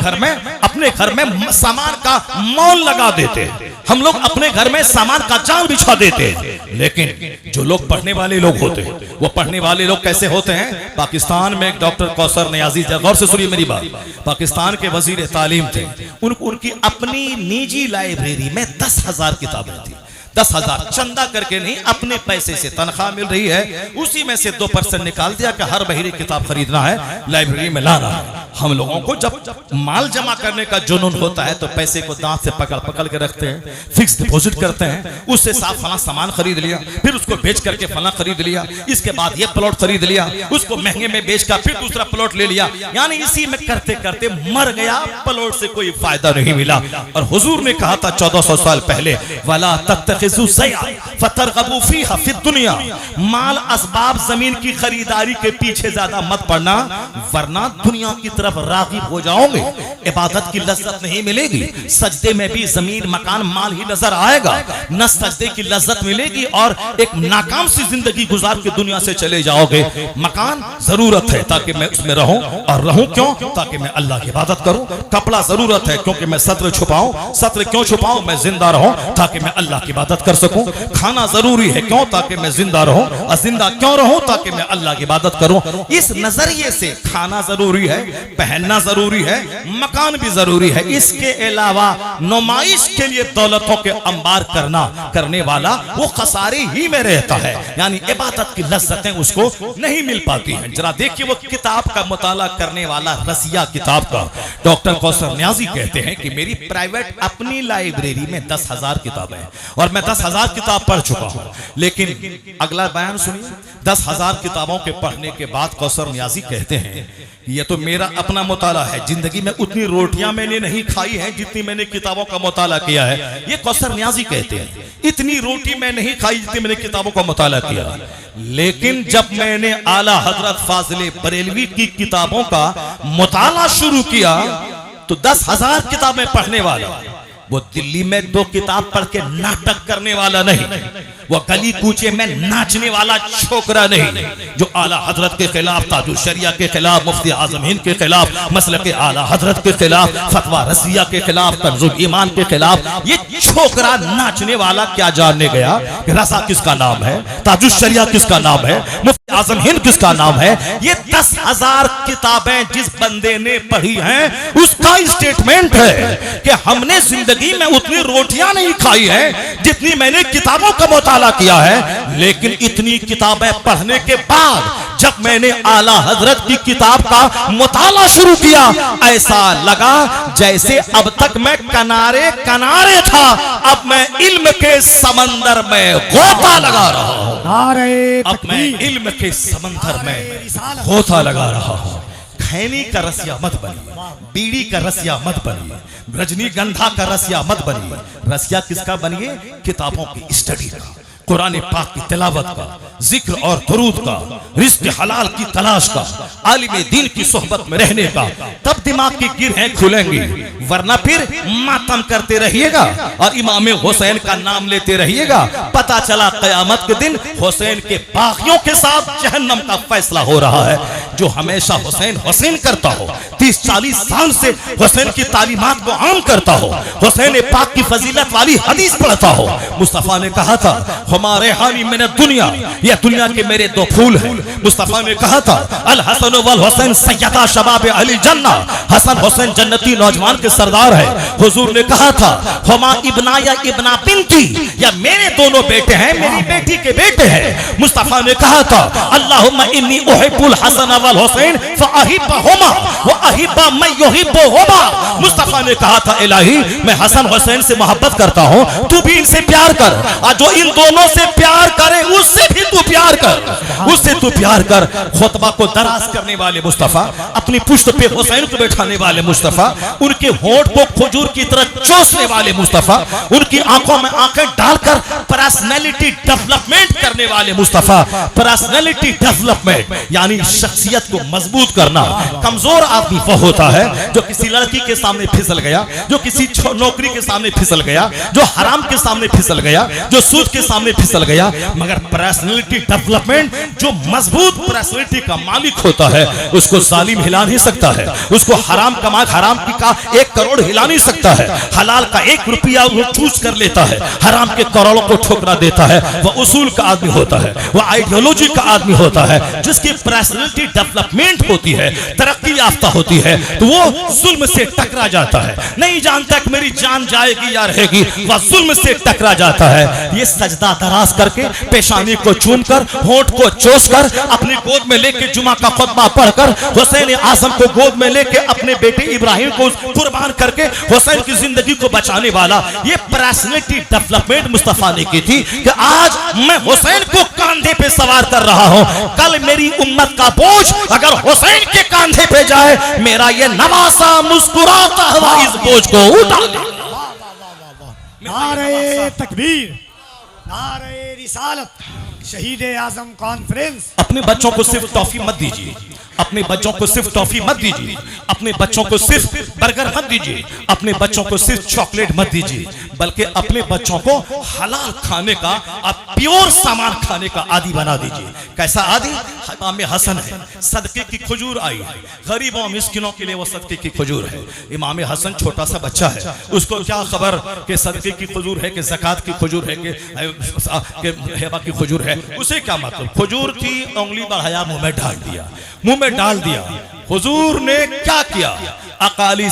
घर में सामान का मॉल लगा देते हैं, हम लोग अपने घर में सामान का जाल बिछा देते हैं। लेकिन जो लोग पढ़ने वाले लोग होते हैं, वो पढ़ने वाले लोग कैसे होते हैं? पाकिस्तान में एक डॉक्टर कौसर नियाजी, गौर से सुनिए मेरी बात, पाकिस्तान के वजीर तालीम थे, उनकी अपनी निजी लाइब्रेरी में 10,000 किताबें थी। 10,000 चंदा करके नहीं, अपने पैसे से तनख्वाह मिल रही है, उसी में से 2% निकाल दिया कि हर महीने किताब खरीदना है, लाइब्रेरी में लाना है। हम लोगों को जब माल जमा करने का जुनून होता है तो पैसे को दांत से पकड़ के रखते हैं, फिक्स डिपॉजिट करते हैं, उससे साफ फला सामान खरीद लिया, फिर उसको बेच करके फला खरीद लिया, इसके बाद ये प्लॉट खरीद लिया, उसको महंगे में बेच कर फिर दूसरा प्लॉट ले लिया, यानी इसी में करते करते मर गया, प्लॉट से कोई फायदा नहीं मिला। और हुजूर ने कहा था 1400 साल पहले, वला तत्तखिज तत्तखिजू ज़या फतरगबू फीहा फिद दुनिया, माल असबाब जमीन की खरीदारी के पीछे ज्यादा मत पड़ना, वरना दुनिया की तरफ राग़िब हो जाओगे। इबादत की लज्जत नहीं मिलेगी, सजदे में भी जमीन मकान माल ही नजर आएगा, न सजदे की लज्जत मिलेगी और एक नाकाम सी जिंदगी गुजार के दुनिया से चले जाओगे। मकान जरूरत है ताकि मैं उसमें रहूं, और रहूं क्यों? ताकि मैं अल्लाह की इबादत करूं। कपड़ा जरूरत है क्योंकि मैं सत्र छुपाऊं, सत्र क्यों छुपाऊं? मैं जिंदा रहूं ताकि मैं अल्लाह की इबादत कर सकूं। खाना जरूरी है क्यों? ताकि मैं जिंदा रहूं, और जिंदा क्यों रहूं? ताकि मैं अल्लाह की इबादत करूं। इस नजरिए से खाना जरूरी है, पहनना जरूरी है, मकान भी जरूरी है। इसके अलावा नुमाइश के लिए दौलतों के अंबार करने वाला वो खसारे ही में रहता है, यानी इबादत की लज्जतें उसको नहीं मिल पाती हैं। जरा देखिए वो किताब का मुताला करने वाला रसिया किताब का डॉक्टर कौसर न्याजी कहते हैं कि मेरी प्राइवेट अपनी लाइब्रेरी में 10,000 किताबें हैं और मैं 10,000 किताब पढ़ चुका हूं। लेकिन अगला बयान सुनिए, 10,000 किताबों के पढ़ने के बाद कौसर न्याजी कहते हैं ये तो मेरा अपना मुताला है, जिंदगी में उतनी रोटियां मैंने नहीं खाई हैं जितनी मैंने किताबों का मुताला किया है। ये कौसर न्याजी कहते हैं इतनी रोटी मैं नहीं खाई जितनी मैंने किताबों का मुताला किया। लेकिन जब मैंने आला हजरत फाजिले बरेलवी की किताबों का मुताला शुरू किया तो 10,000 किताबें पढ़ने वाला वो दिल्ली में 2 किताब पढ़ के नाटक करने वाला नहीं, वो गली कूचे में नाचने वाला छोकरा नहीं, जो आला हजरत के खिलाफ, ताजुल शरिया के खिलाफ, मुफ्ती आजम हिंद के खिलाफ, मसलक आला हजरत के खिलाफ, फतवा रसिया के खिलाफ, तंजुल ईमान के खिलाफ, ये छोकरा नाचने वाला क्या जानने गया कि रसा किसका नाम है, ताजुल शरिया किसका नाम है, मुफ्ती आजम हिंद किसका नाम है। ये 10,000 किताबें जिस बंदे ने पढ़ी हैं उसका स्टेटमेंट है कि हमने जिंदगी में उतनी रोटियां नहीं खाई है जितनी मैंने किताबों का मुताला किया है। लेकिन इतनी किताबें पढ़ने के बाद जब मैंने आला हजरत की किताब का मुताला शुरू किया, ऐसा लगा जैसे अब तक मैं किनारे किनारे था, अब मैं इल्म के समंदर में गोता लगा रहा हूं। अब मैं इल्म के समंदर में गोता लगा रहा हूं। खैनी का रसिया मत बनिए, बीड़ी का रसिया मत बनिए, रजनीगंधा का रसिया मत बनिए। रसिया किसका बनिए? किताबों की स्टडी का, कुरान पाक की तिलावत का, जिक्र और दुरूद का, रिज़्क़ हलाल की तलाश का, आलिम दीन की सोहबत में रहने का। तब दिमाग की गिरहें खुलेंगी, वरना फिर मातम करते रहिएगा और इमाम हुसैन का नाम लेते रहिएगा। पता चला क़यामत के दिन हुसैन के बागियों के साथ जहन्नम का फैसला हो रहा है। जो हमेशा हुसैन हुसैन करता हो, 30-40 साल से हुसैन की तालीमात को आम करता हो, हुसैन पाक की फजीलत वाली हदीस पढ़ता हो। मुस्तफ़ा ने कहा था हमारे हानी मैंने दुनिया, यह दुनिया के मेरे 2 फूल हैं। मुस्तफ़ा ने कहा था अल हसन वल हुसैन सय्यदा शबाब अहल जन्ना, हसन हुसैन जन्नती नौजवान के सरदार है। हुजूर ने कहा था हमा इब्ना या इब्ना बिनती, या मेरे दोनों बेटे हैं, मेरी बेटी के बेटे हैं। मुस्तफ़ा ने कहा था अल्लाहुम्मा इन्नी उहिब्बुल हसन वल हुसैन फअहिब्बहुमा व अहिब्बा मैं युहिब्बुहुमा। मुस्तफ़ा ने कहा था इलाही मैं हसन हुसैन से मोहब्बत करता हूं, तू भी इनसे प्यार कर, और जो इन दोनों से प्यार करे उससे भी तू प्यार कर, उससे तू प्यार कर। खुतबा को दराज करने वाले मुस्तफ़ा, अपनी पुश्त पे हुसैन को बैठाने वाले मुस्तफ़ा, उनके होंठ को खजूर की तरह चूसने वाले मुस्तफ़ा, उनकी आंखों में आंखें डालकर पर्सनैलिटी डेवलपमेंट करने वाले मुस्तफ़ा। पर्सनैलिटी डेवलपमेंट यानी शख्सियत को मजबूत करना। कमजोर आदमी वो होता है जो किसी लड़की के सामने फिसल गया, जो किसी नौकरी के सामने फिसल गया, जो हराम के सामने फिसल गया, जो सूद के सामने फिसल गया। मगर पर्सनैलिटी डेवलपमेंट, जो मजबूत पर्सनैलिटी का मालिक होता है उसको जालिम हिला नहीं सकता है, उसको हराम कमा हराम की का 1 करोड़ हिला नहीं सकता है, हलाल का 1 रुपया वो चूज कर लेता है, हराम के करोड़ों को ठुकरा देता है। वह उसूल का आदमी होता है, वह आइडियोलॉजी का आदमी होता है, जिसकी पर्सनैलिटी डेवलपमेंट होती है, तरक्की याफ्ता होती है, तो वो जुल्म से टकरा जाता है। नहीं जानता कि मेरी जान जाएगी या रहेगी, वह जुल्म से टकरा जाता है। ये सजदा दराज करके, पेशानी को चूमकर, होंठ को चूसकर, अपनी गोद में लेके जुमा का खुतबा पढ़कर, हुसैन आजम को गोद में लेके अपने बेटे इब्राहिम को कुर्बान करके हुसैन की जिंदगी को बचाने वाला, ये पर्सनैलिटी डेवलपमेंट मुस्तफा ने की थी कि आज मैं हुसैन को कांधे पे सवार कर रहा हूं, कल मेरी उम्मत का बोझ अगर हुसैन के कांधे पे जाए, मेरा ये नवासा मुस्कुराता हुआ इस बोझ को उठा ले। नारे तकबीर, नारे रिसालत, शहीद आजम कॉन्फ्रेंस। अपने बच्चों को सिर्फ टॉफी मत दीजिए, अपने बच्चों को सिर्फ टॉफी मत दीजिए, अपने बच्चों को सिर्फ बर्गर मत दीजिए, अपने बच्चों को सिर्फ चॉकलेट मत दीजिए, बल्कि अपने बच्चों को हलाल खाने का, आप प्योर सामान खाने का आदी बना दीजिए। कैसा आदी? इमाम हसन है, सदके की खजूर आई है, गरीबों मिस्किनों के लिए वो सदके की खजूर है। इमाम हसन छोटा सा बच्चा है, उसको क्या खबर कि सदके की खजूर है कि ज़कात की खजूर है कि हेबा की खजूर है, उसे क्या मतलब? खजूर थी, उंगली बढ़ाया, मुंह में डाल दिया, मुंह में डाल दिया। हुजूर ने क्या किया? अकाली